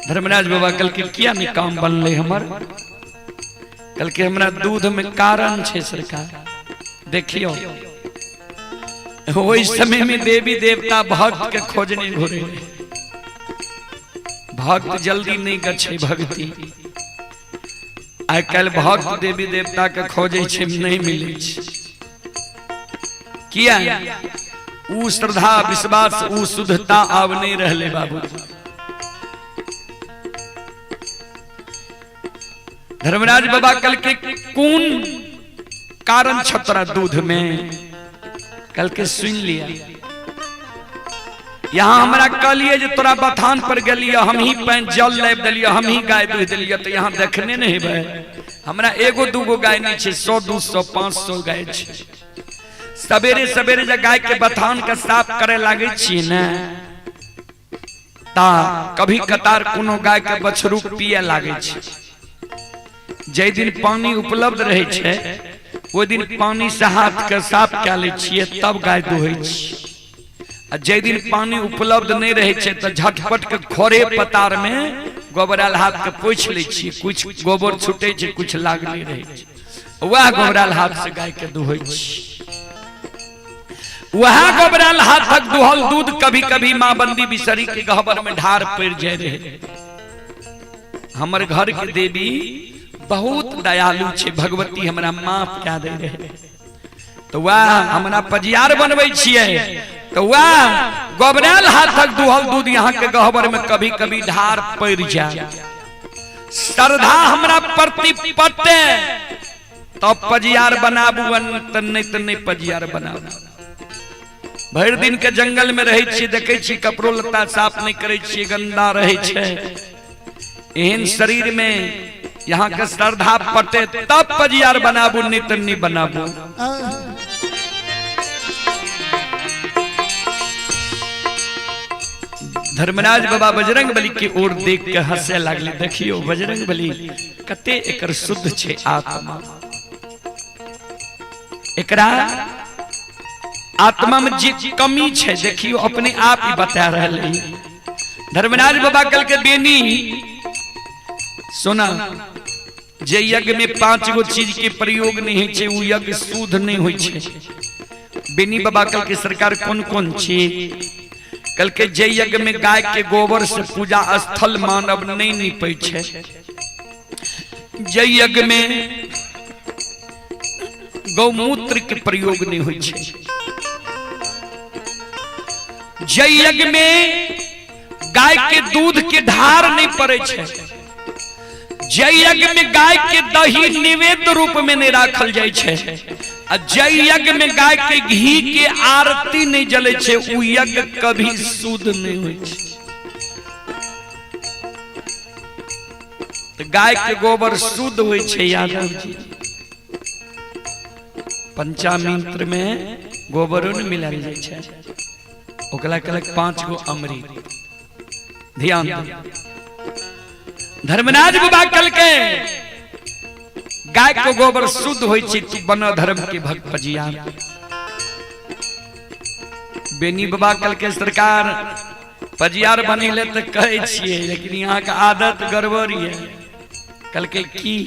धर्मराज बाबा कल के किया नहीं काम बनले हमर, कल के हमारा दूध में कारण छे सरकार। देखियो वही समय में देवी देवता भक्त के खोजने घुरे, भक्त जल्दी नहीं गच्छे भक्ति। आइ कल भक्त देवी देवता के खोजे छे नहीं मिले छे। किया उ श्रद्धा विश्वास उ शुद्धता आब नहीं रहले बाबू। धर्मराज बाबा कल के कौन कारण छतरा दूध में, कल के सुन लिया। यहाँ हमरा कहलिए जे तोरा बथान पर गलिए हम ही पैन जल लेब दिलिए हम ही गाय दूध दिलिए तो यहाँ देखने नहीं है हमरा एगो दूगो गाय नहीं है 100 200 500 गाय है। सवेरे सवेरे जब गाय के बथान के साफ करे लागे छी ने ता कभी कतार कोनो गाय के बछरू पिए लागे छी। जै दिन पानी उपलब्ध रहे छे वो दिन पानी से हाथ के साफ क्या ले छिए तब गाय दुहै छी। जै दिन पानी उपलब्ध नहीं रहे छे तो झटपट के खोरे पतार में गोबराल हाथ के पोछ ले छिए। कुछ गोबर छूटे छे कुछ लाग नहीं रहे छे वह गोबराल हाथ से गाय के दुहै छी। वह गोबराल हाथक दुहल दूध कभी कभी माँ बंदी बिसरी के गहबर में ढार पड़ जाए रहे। हमर घर के देवी बहुत दयालु छे भगवती हमरा माफ क्या दे रहे। तो वह हमरा पजियार बनबै छिए तो वह गोबराल हाथक दुहल दूध यहाँ के गहबर में कभी कभी ढार पड़ जाए। श्रद्धा हमरा प्रति पटे तब पजियार बनाबू नहीं पजियार बनाबू। भर दिन के जंगल में रहे छी देखे छी कपड़ो लत्ता साफ नहीं करे छी गंदा रहे छे। एहन शरीर में यहाँ के श्रद्धा पटे तब पजियार बनाबू नहीं बनाबू। धर्मराज बाबा बजरंग बली की ओर देख के हंसे लागले। देखियो बजरंग बली कते एकर शुद्ध छे आत्मा। एकरा आत्मा में जे कमी छे देखियो अपने आप ही बता रहले। धर्मराज बाबा कल के बेनी सुना जे यज्ञ में 5 गो चीज के प्रयोग नहीं छे वो यज्ञ शुद्ध नहीं होई छे। बेनी बाबा कल के सरकार कौन कौन छे कल के जे यज्ञ में गाय के गोबर से पूजा स्थल मानव नहीं निपै छे। जे यज्ञ में गौमूत्र के प्रयोग नहीं होई छे। जे यज्ञ में गाय के दूध के धार नहीं पड़े छे। जे यज्ञ में गाय के दही निवेद्य रूप में नहीं राखल जाय छे। जय यज्ञ में गाय के घी के आरती नहीं जले छे उ यज्ञ कभी शुद्ध नहीं होय छे। तो गाय के गोबर शुद्ध होय छे यादव जी। पंचामृत में गोबरो न मिलाल जाय छे ओकरा कहलक 5 गो अमृत। ध्यान दो धर्मराज बाबा कल के गाय को गोबर शुद्ध होय छे बन धर्म के भक्त पजियार। बेनी बाबा कल के सरकार पजियार बनेले तो कहे छिए लेकिन यहाँ का आदत गड़बड़ी है। कल के की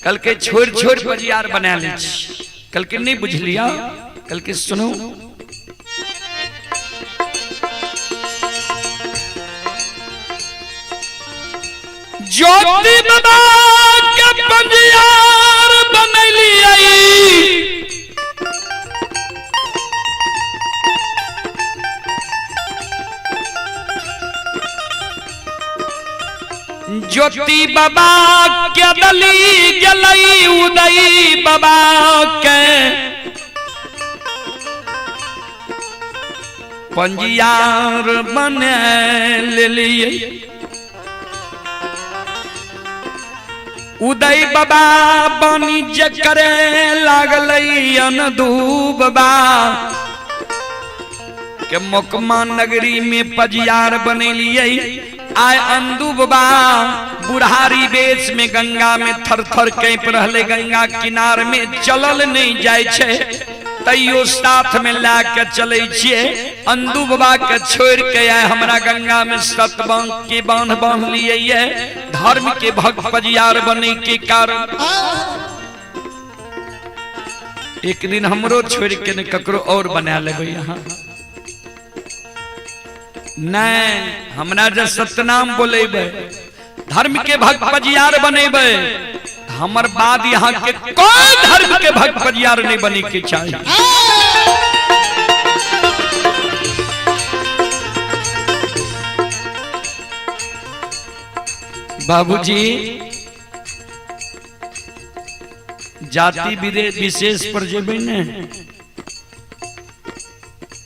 कल के छोड़ छोड़ पजियार बना ले छी। कल के नहीं बुझलिया कल के सुनो ज्योति बाबा के पंजियार बनैलियै। ज्योति बाबा के दली जलई उदई बाबा के पंजियार बने लेलियै। उदय बाबा वाणिज्य करे लागलई अनदूबा के मोकमा नगरी में पजियार बनेलियै। आय अंदू बाबा बुढ़ारी बेच में गंगा में थर थर कैप रहले। गंगा किनार में चलल नहीं जाय छे तैयो साथ में ला के चले छिए। अंदू बाबा के छोड़ के आए हमरा गंगा में सतबंग के बांध लिए धर्म के भक्त पजियार बने के कारण। एक दिन हमरो छोड़ के न ककरो और बना लेबै यहाँ नहीं। हमरा जे सतनाम बोलेबे धर्म के भक्त पजियार बनेबे हमर बाद यहाँ के कोई धर्म के भक्त पजियार नहीं बने के चाहिए। बाबूजी जाति विशेष पर जेबे ने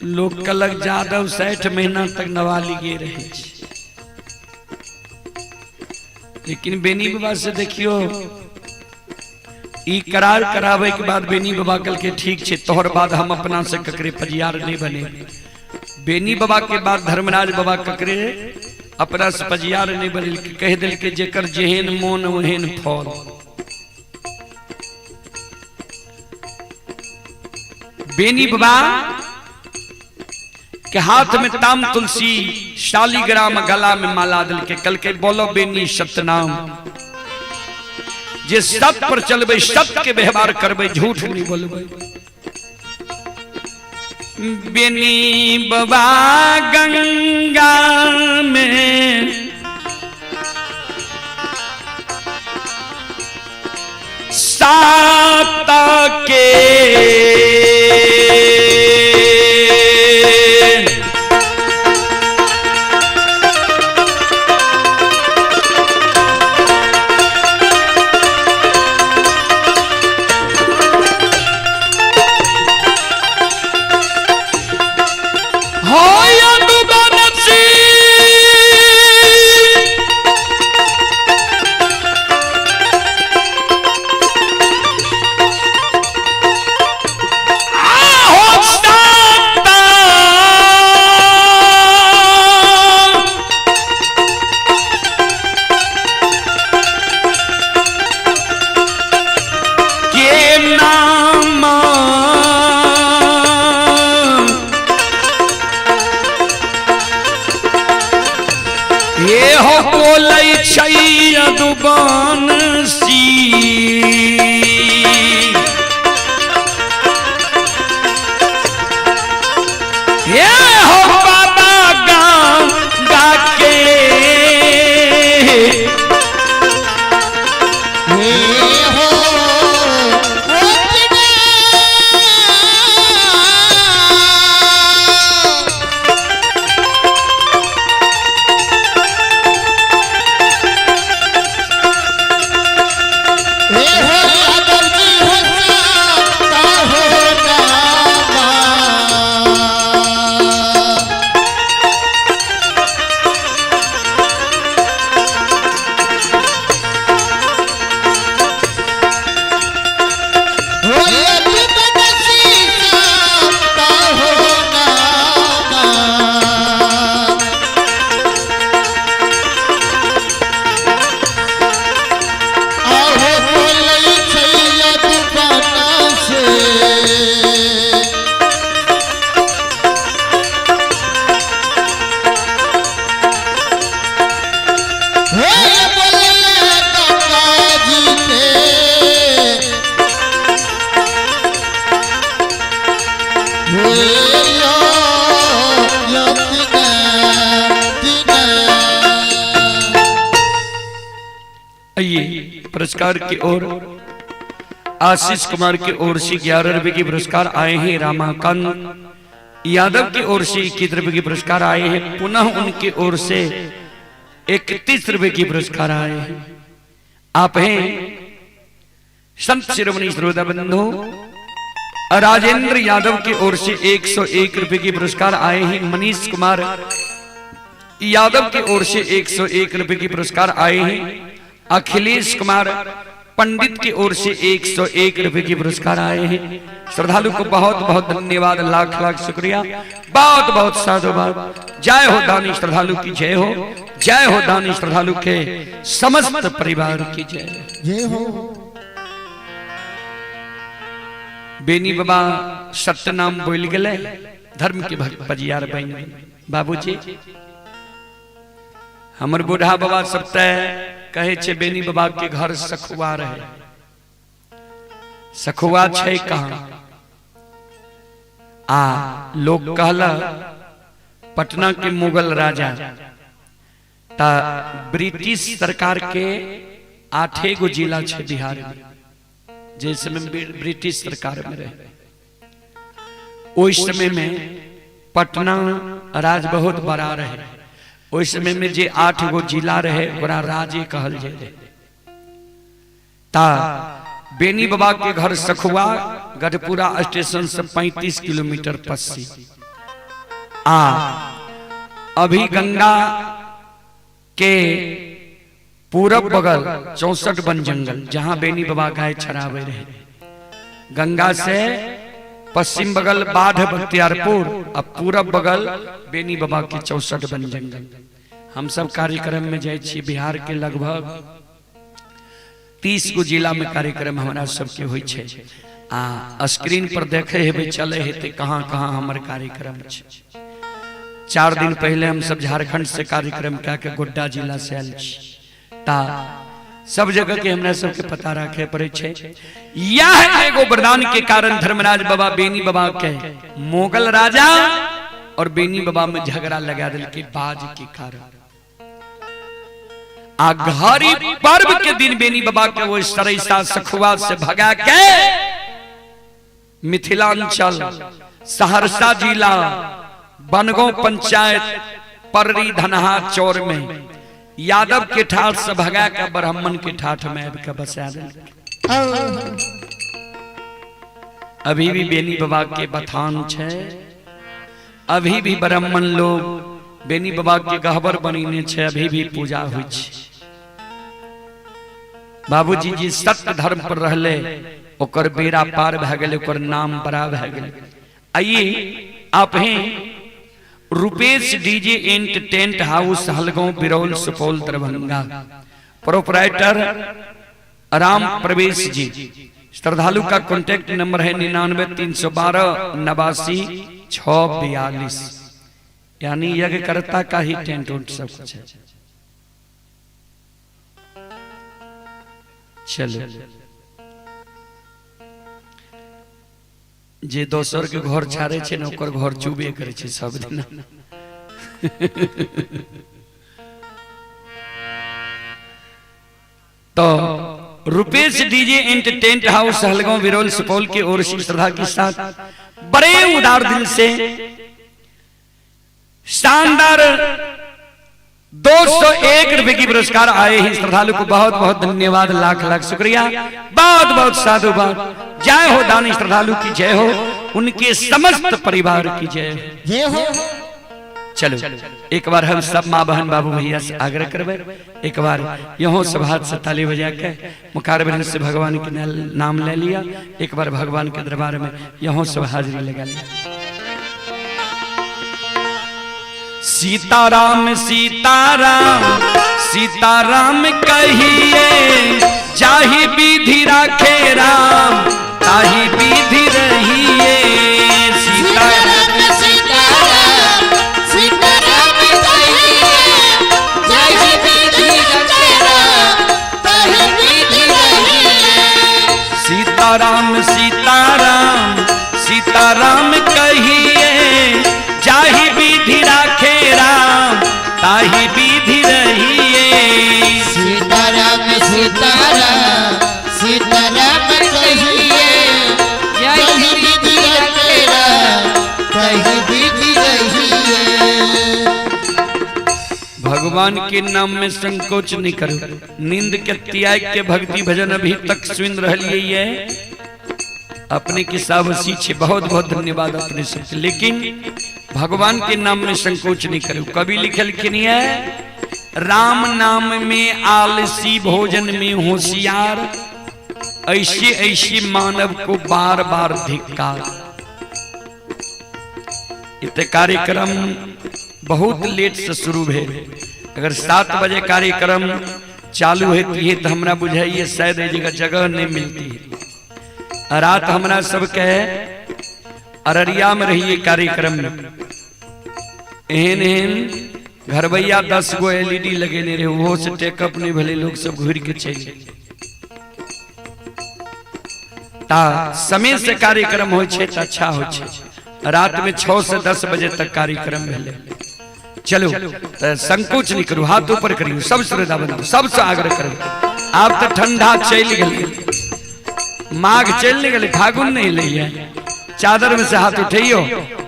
लोग कहलक जादव 60 महीना तक नवालिगे रहे, लेकिन बेनी बाबा से देखियो ई करार करावे के बाद बेनी बाबा कल के ठीक छे, तोहर बाद हम अपना से ककरे फजियार नहीं बने। बेनी बाबा के बाद धर्मराज बाबा ककरे अपना से फजियार नहीं बने, कह दिल के जेकर जेहन मोन ओहन फल। बेनी बाबा के हाथ में ताम तुलसी शालीग्राम गला में माला दिल के कल के बोलो बेनी सतनाम, जे सत पर चलबे सत के व्यवहार करबे झूठ नहीं बोलबे। बेनी बाबा गंगा में सात के पुरस्कार की ओर आशीष कुमार की ओर से 11 रुपए की पुरस्कार आए हैं। रामाकांत यादव की ओर से 21 रुपए की पुरस्कार आए हैं। पुनः उनकी ओर से 31 रुपए की पुरस्कार आए हैं। आप हैं संत शिरोमणि श्रोता बंधु राजेंद्र यादव की ओर से 101 रुपए की पुरस्कार आए हैं। मनीष कुमार यादव की ओर से 101 रुपए की पुरस्कार आए हैं। अखिलेश कुमार पंडित की ओर से 101 रुपए की पुरस्कार आए हैं। श्रद्धालु को बहुत बहुत धन्यवाद, लाख लाख शुक्रिया, बहुत बहुत साधुवाद। जय हो दानी श्रद्धालु की जय हो, जय हो दानी श्रद्धालु के समस्त परिवार की जय हो। बेनी बाबा सत्य नाम बोल गए, धर्म के भक्त पजियार बन बाबूजी। हमर बूढ़ा बाबा सब तय कहे छे बेनी बाबा के घर सखुआ रहे। सखुआ छे कहाँ? लोग कहला पटना के मुगल राजा ता ब्रिटिश सरकार के 8 गो जिला छे बिहार में, जैसे में ब्रिटिश सरकार में रहे। उस समय में पटना राज बहुत बड़ा रहे। उस समय में जे 8 गो जिला रहे ओकरा राजे कहल जाए। ता बेनी बाबा के घर सखुआ गढ़पुरा स्टेशन से 35 किलोमीटर पश्चिम। अभी गंगा के पूरब बगल 64 वन जंगल जहां बेनी बाबा गाय चरावे रहे, गंगा से पश्चिम बगल बाढ़ बख्तियारपुर और पूरब बगल बेनी बाबा के 64 वन जंगल। हम सब कार्यक्रम में जाए छी, बिहार के लगभग 30 गो जिला में कार्यक्रम हमारा सबके होइ छे। स्क्रीन पर देखे हेबे चले हेते कहाँ कहाँ हमार कार्यक्रम छे। 4 दिन पहले हम सब झारखंड से कार्यक्रम क्या के गोड्डा जिला से आयल छी, ता सब जगह के हमरा सबके पता रखे पड़े छे। यह एगो वरदान के कारण धर्मराज बाबा बेनी बाबा के मोगल राजा और बेनी बाबा में झगड़ा लगा दिल के बाज के कारण। घड़ी पर्व के दिन बेनी बाबा के वो सरैसा सखुआ से भगा के मिथिलांचल सहरसा जिला बनगांव पंचायत पर्री धनहा चौर में यादव के ठाठ से भगा के ब्राह्मण के ठाठ में अब के बसा दे। अभी भी बेनी बाबा के बथान छे, अभी भी ब्राह्मण लोग बेनी बाबा के गहबर बनीने छे, अभी भी पूजा हुई छे। बाबूजी जी सत्य धर्म पर रहले, ओकर बेड़ा पार भ गेल, ओकर नाम बड़ा भ गेल। आइए आप हैं Rupesh DJ and tent house Halgaon Biraul Supaul Darbhanga, proprietor Ram Pravesh ji. श्रद्धालु का कॉन्टेक्ट नंबर है 99 312 89 642, यानी यज्ञकर्ता का ही टेंट उंट सब कुछ है। चलो जे दोसर के घर छाड़े छे न ओकर घर चुबे करे छे सब दिन। तो Rupesh DJ and tent house Halgaon Biraul Supaul की ओर से श्रद्धा के साथ बड़े उदार दिल से शानदार 201 रुपए की पुरस्कार आए हैं। श्रद्धालु को बहुत बहुत धन्यवाद, लाख लाख शुक्रिया, बहुत बहुत साधुवाद। जय हो दानी श्रद्धालु की जय हो, उनके समस्त परिवार की जय हो। चलो एक बार हम सब माँ बहन बाबू भैया से आग्रह करबे, एक बार यहों सब हाथ से ताली बजा के मुखारबिंद से भगवान के नाम ले लिया, एक बार भगवान के दरबार में यहों सब हाजिरी लगा लिया। सीताराम सीताराम सीताराम कहिए, जाहि विधि राखे राम ताहि विधि रहिए। सीताराम सीताराम सीताराम कहिए, जाहि विधि राखे राम ताहि विधि रहिए। सीताराम सीताराम सीताराम कहिए, जाहि विधि राखे राम ताहि विधि रहिए। सीताराम सीताराम सीताराम कहिए, जाहि विधि राखे राम ताहि विधि रहिए। भगवान के नाम में संकोच नहीं करो, नींद के त्याग के भक्ति भजन अभी तक सुन रही है, अपने के सावसी छे, बहुत बहुत धन्यवाद अपने सबके। लेकिन भगवान के नाम में संकोच नहीं करो। कवि लिखलखिन है, राम नाम में आलसी भोजन में होशियार, ऐसे ऐसे मानव को बार बार धिक्कार। इत कार्यक्रम बहुत लेट से शुरू है, अगर 7 बजे कार्यक्रम चालू है तो हमरा बुझाइए शायद जगह जगह नहीं मिलती है। रात हमरा सबके अररिया में रहिए कार्यक्रम में, एहन एहन घरबैया 10 गो LED लगेने रहे, वो से टेकअप नहीं भले, लोग सब घूर के चले। ता समय से कार्यक्रम हो छे तो अच्छा हो छे। रात में 6 से 10 बजे तक कार्यक्रम भले। चलो संकोच नहीं करू, हाथ ऊपर करियो, सब श्रद्धा बंधु सबसे आग्रह करो। आप तो ठंडा चल गए, माघ चल गए, फागुन नहीं ले, चादर में से हाथ उठाइयो,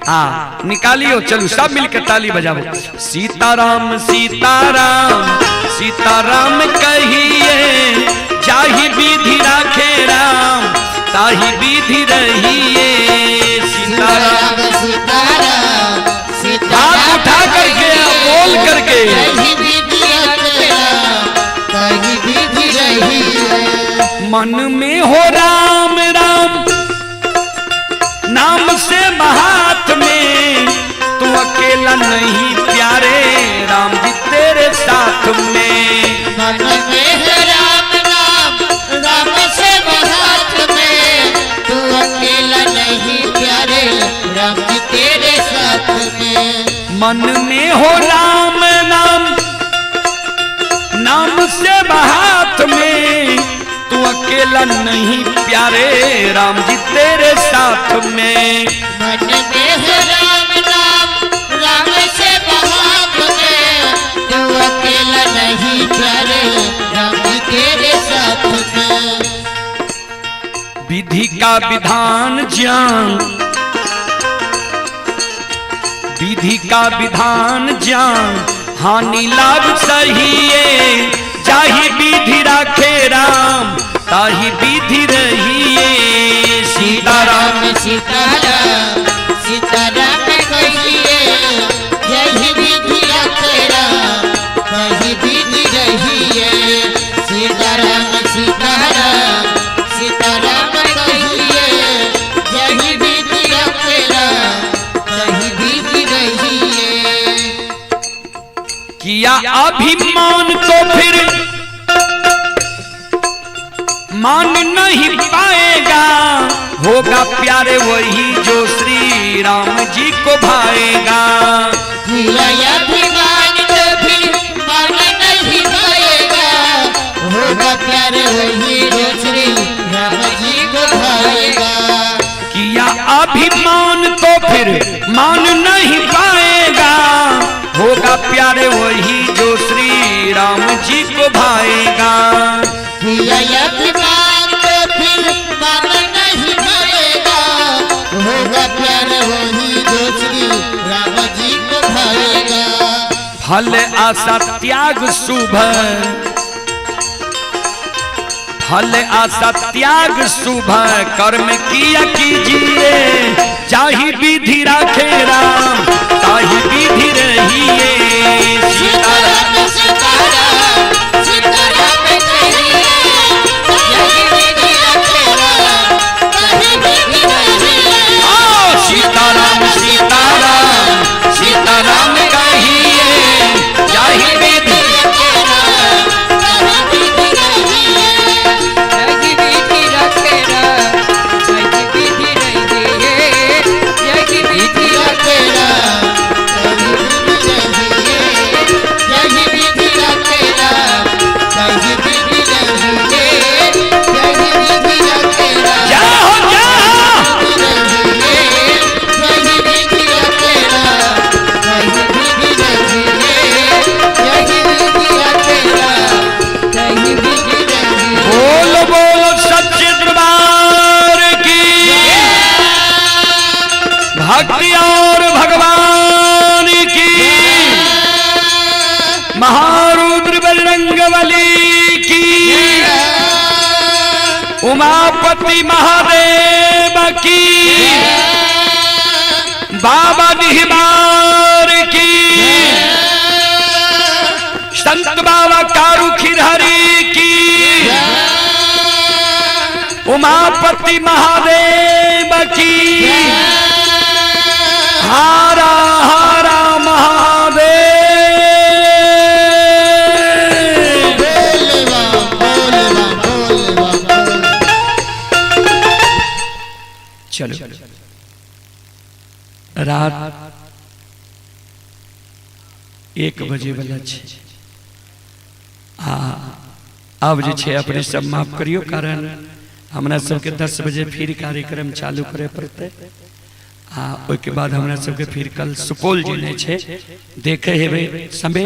हाँ निकालियो, चलो सब मिलकर ताली बजाओ। सीताराम सीताराम सीताराम कहिए, जाहि विधि राखे राम ताहि विधि रहिए। सीताराम सीताराम सीताराम मन में हो राम राम नाम से महात में, तू अकेला नहीं प्यारे राम जी तेरे साथ में। मन में है राम नाम राम से महात में, तू अकेला नहीं प्यारे राम जी तेरे साथ में। मन में हो राम नाम नाम से महात में, तू अकेला नहीं प्यारे राम जी तेरे साथ में। मन में है राम नाम राम से महात में, तू अकेला नहीं प्यारे राम जी तेरे साथ में। विधि का विधान जान, विधि का विधान जान, हानि लाभ सहिए, जाहि विधि राखे राम ताहि विधि रहिए। सीताराम सीताराम सीताराम कहिए, यही विधि राखे राम ताहि विधि रहिए। सीताराम सीताराम सीताराम कहिए, यही विधि राखे राम ताहि विधि रहिए। किया अभिमान तो फिर मान नहीं पाएगा, होगा प्यारे वही जो श्री राम जी को भाएगा। किया अभिमान तो फिर मान नहीं पाएगा, होगा प्यारे वही जो श्री राम जी को भाएगा। किया अभिमान तो फिर मान नहीं पाएगा, होगा प्यारे वही जो श्री राम जी को भाएगा। किया अभिमान तो फिर मान नहीं पाएगा, होगा प्यारे वही जो श्री राम जी को भाएगा। फल आशा त्याग शुभ, फल आशा त्याग शुभ, कर्म किया कीजिए, चाहे विधि राखे राम ताहि विधि रहिए। सीताराम सीताराम सीताराम कहिए, यही विधि राखे राम ताहि विधि रहिए। सीताराम सीताराम सीताराम कहिए, जाहि विधि राखे राम ताहि विधि रहिए। यही विधि राखे राम ताहि विधि रहिए। यही विधि राखे राम ताहि विधि रहिए। यही विधि राखे राम ताहि विधि रहिए। यही विधि राखे राम जाओ जाओ यही विधि राखे राम ताहि विधि रहिए। यही विधि राखे राम ताहि विधि रहिए। बोल बोल सच्चे दरबार की भक्ति और भगवान की, महारुद्र बजरंगबली की, उमापति महादेव की, बाबा निहिमार की, संत बाबा कारू खिरहरी की, उमापति महादेव की, हारा हारा महादेव। चलो रात 1 बजे वाला छे, अब जे छे अपने सब माफ करियो, कारण हमरा सबके 10 बजे फिर कार्यक्रम चालू करे पड़ते। ओके बाद हमरा सबके फिर कल सुपौल जिले छे, देखे हेबे समय,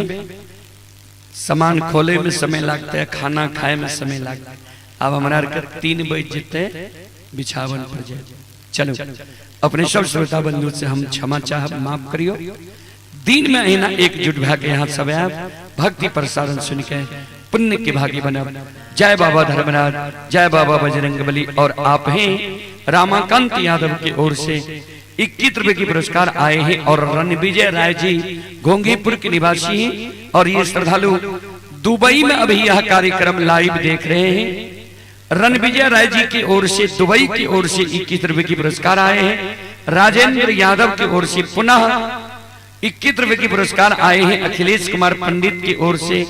सामान खोले में समय लगता है, खाना खाए में समय लगता है। अब हमारा 3 बज जते बिछावन पर जाए। चलो अपने सब श्रोता बंधु से हम क्षमा चाह, माफ करियो। दिन में अहिना एकजुट भा के यहाँ सब आब भक्ति प्रसारण सुन के पुण्य के भागी बनब। जय बाबा धर्मराज, जय बाबा बजरंगबली। और आप हैं रामाकांत यादव की ओर से 21 रुपए की पुरस्कार आए हैं। और रणविजय राय जी घोंगीपुर के निवासी हैं और ये श्रद्धालु दुबई में अभी यह कार्यक्रम लाइव देख रहे हैं। रणविजय राय जी की ओर से दुबई की ओर से 21 रुपए की पुरस्कार आए हैं। राजेंद्र यादव की ओर से पुनः 21 रुपए की पुरस्कार आए हैं। अखिलेश कुमार पंडित की ओर से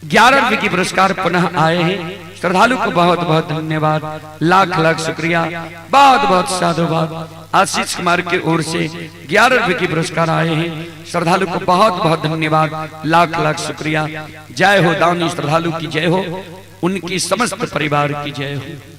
11 रुपए की पुरस्कार पुनः आए हैं। श्रद्धालु को बहुत बहुत धन्यवाद, लाख लाख शुक्रिया, बहुत बहुत साधुवाद। आशीष कुमार की ओर से 11 रुपए की पुरस्कार आए हैं। श्रद्धालु को बहुत बहुत धन्यवाद, लाख लाख शुक्रिया। जय हो दानी श्रद्धालु की जय हो, उनकी समस्त परिवार की जय हो।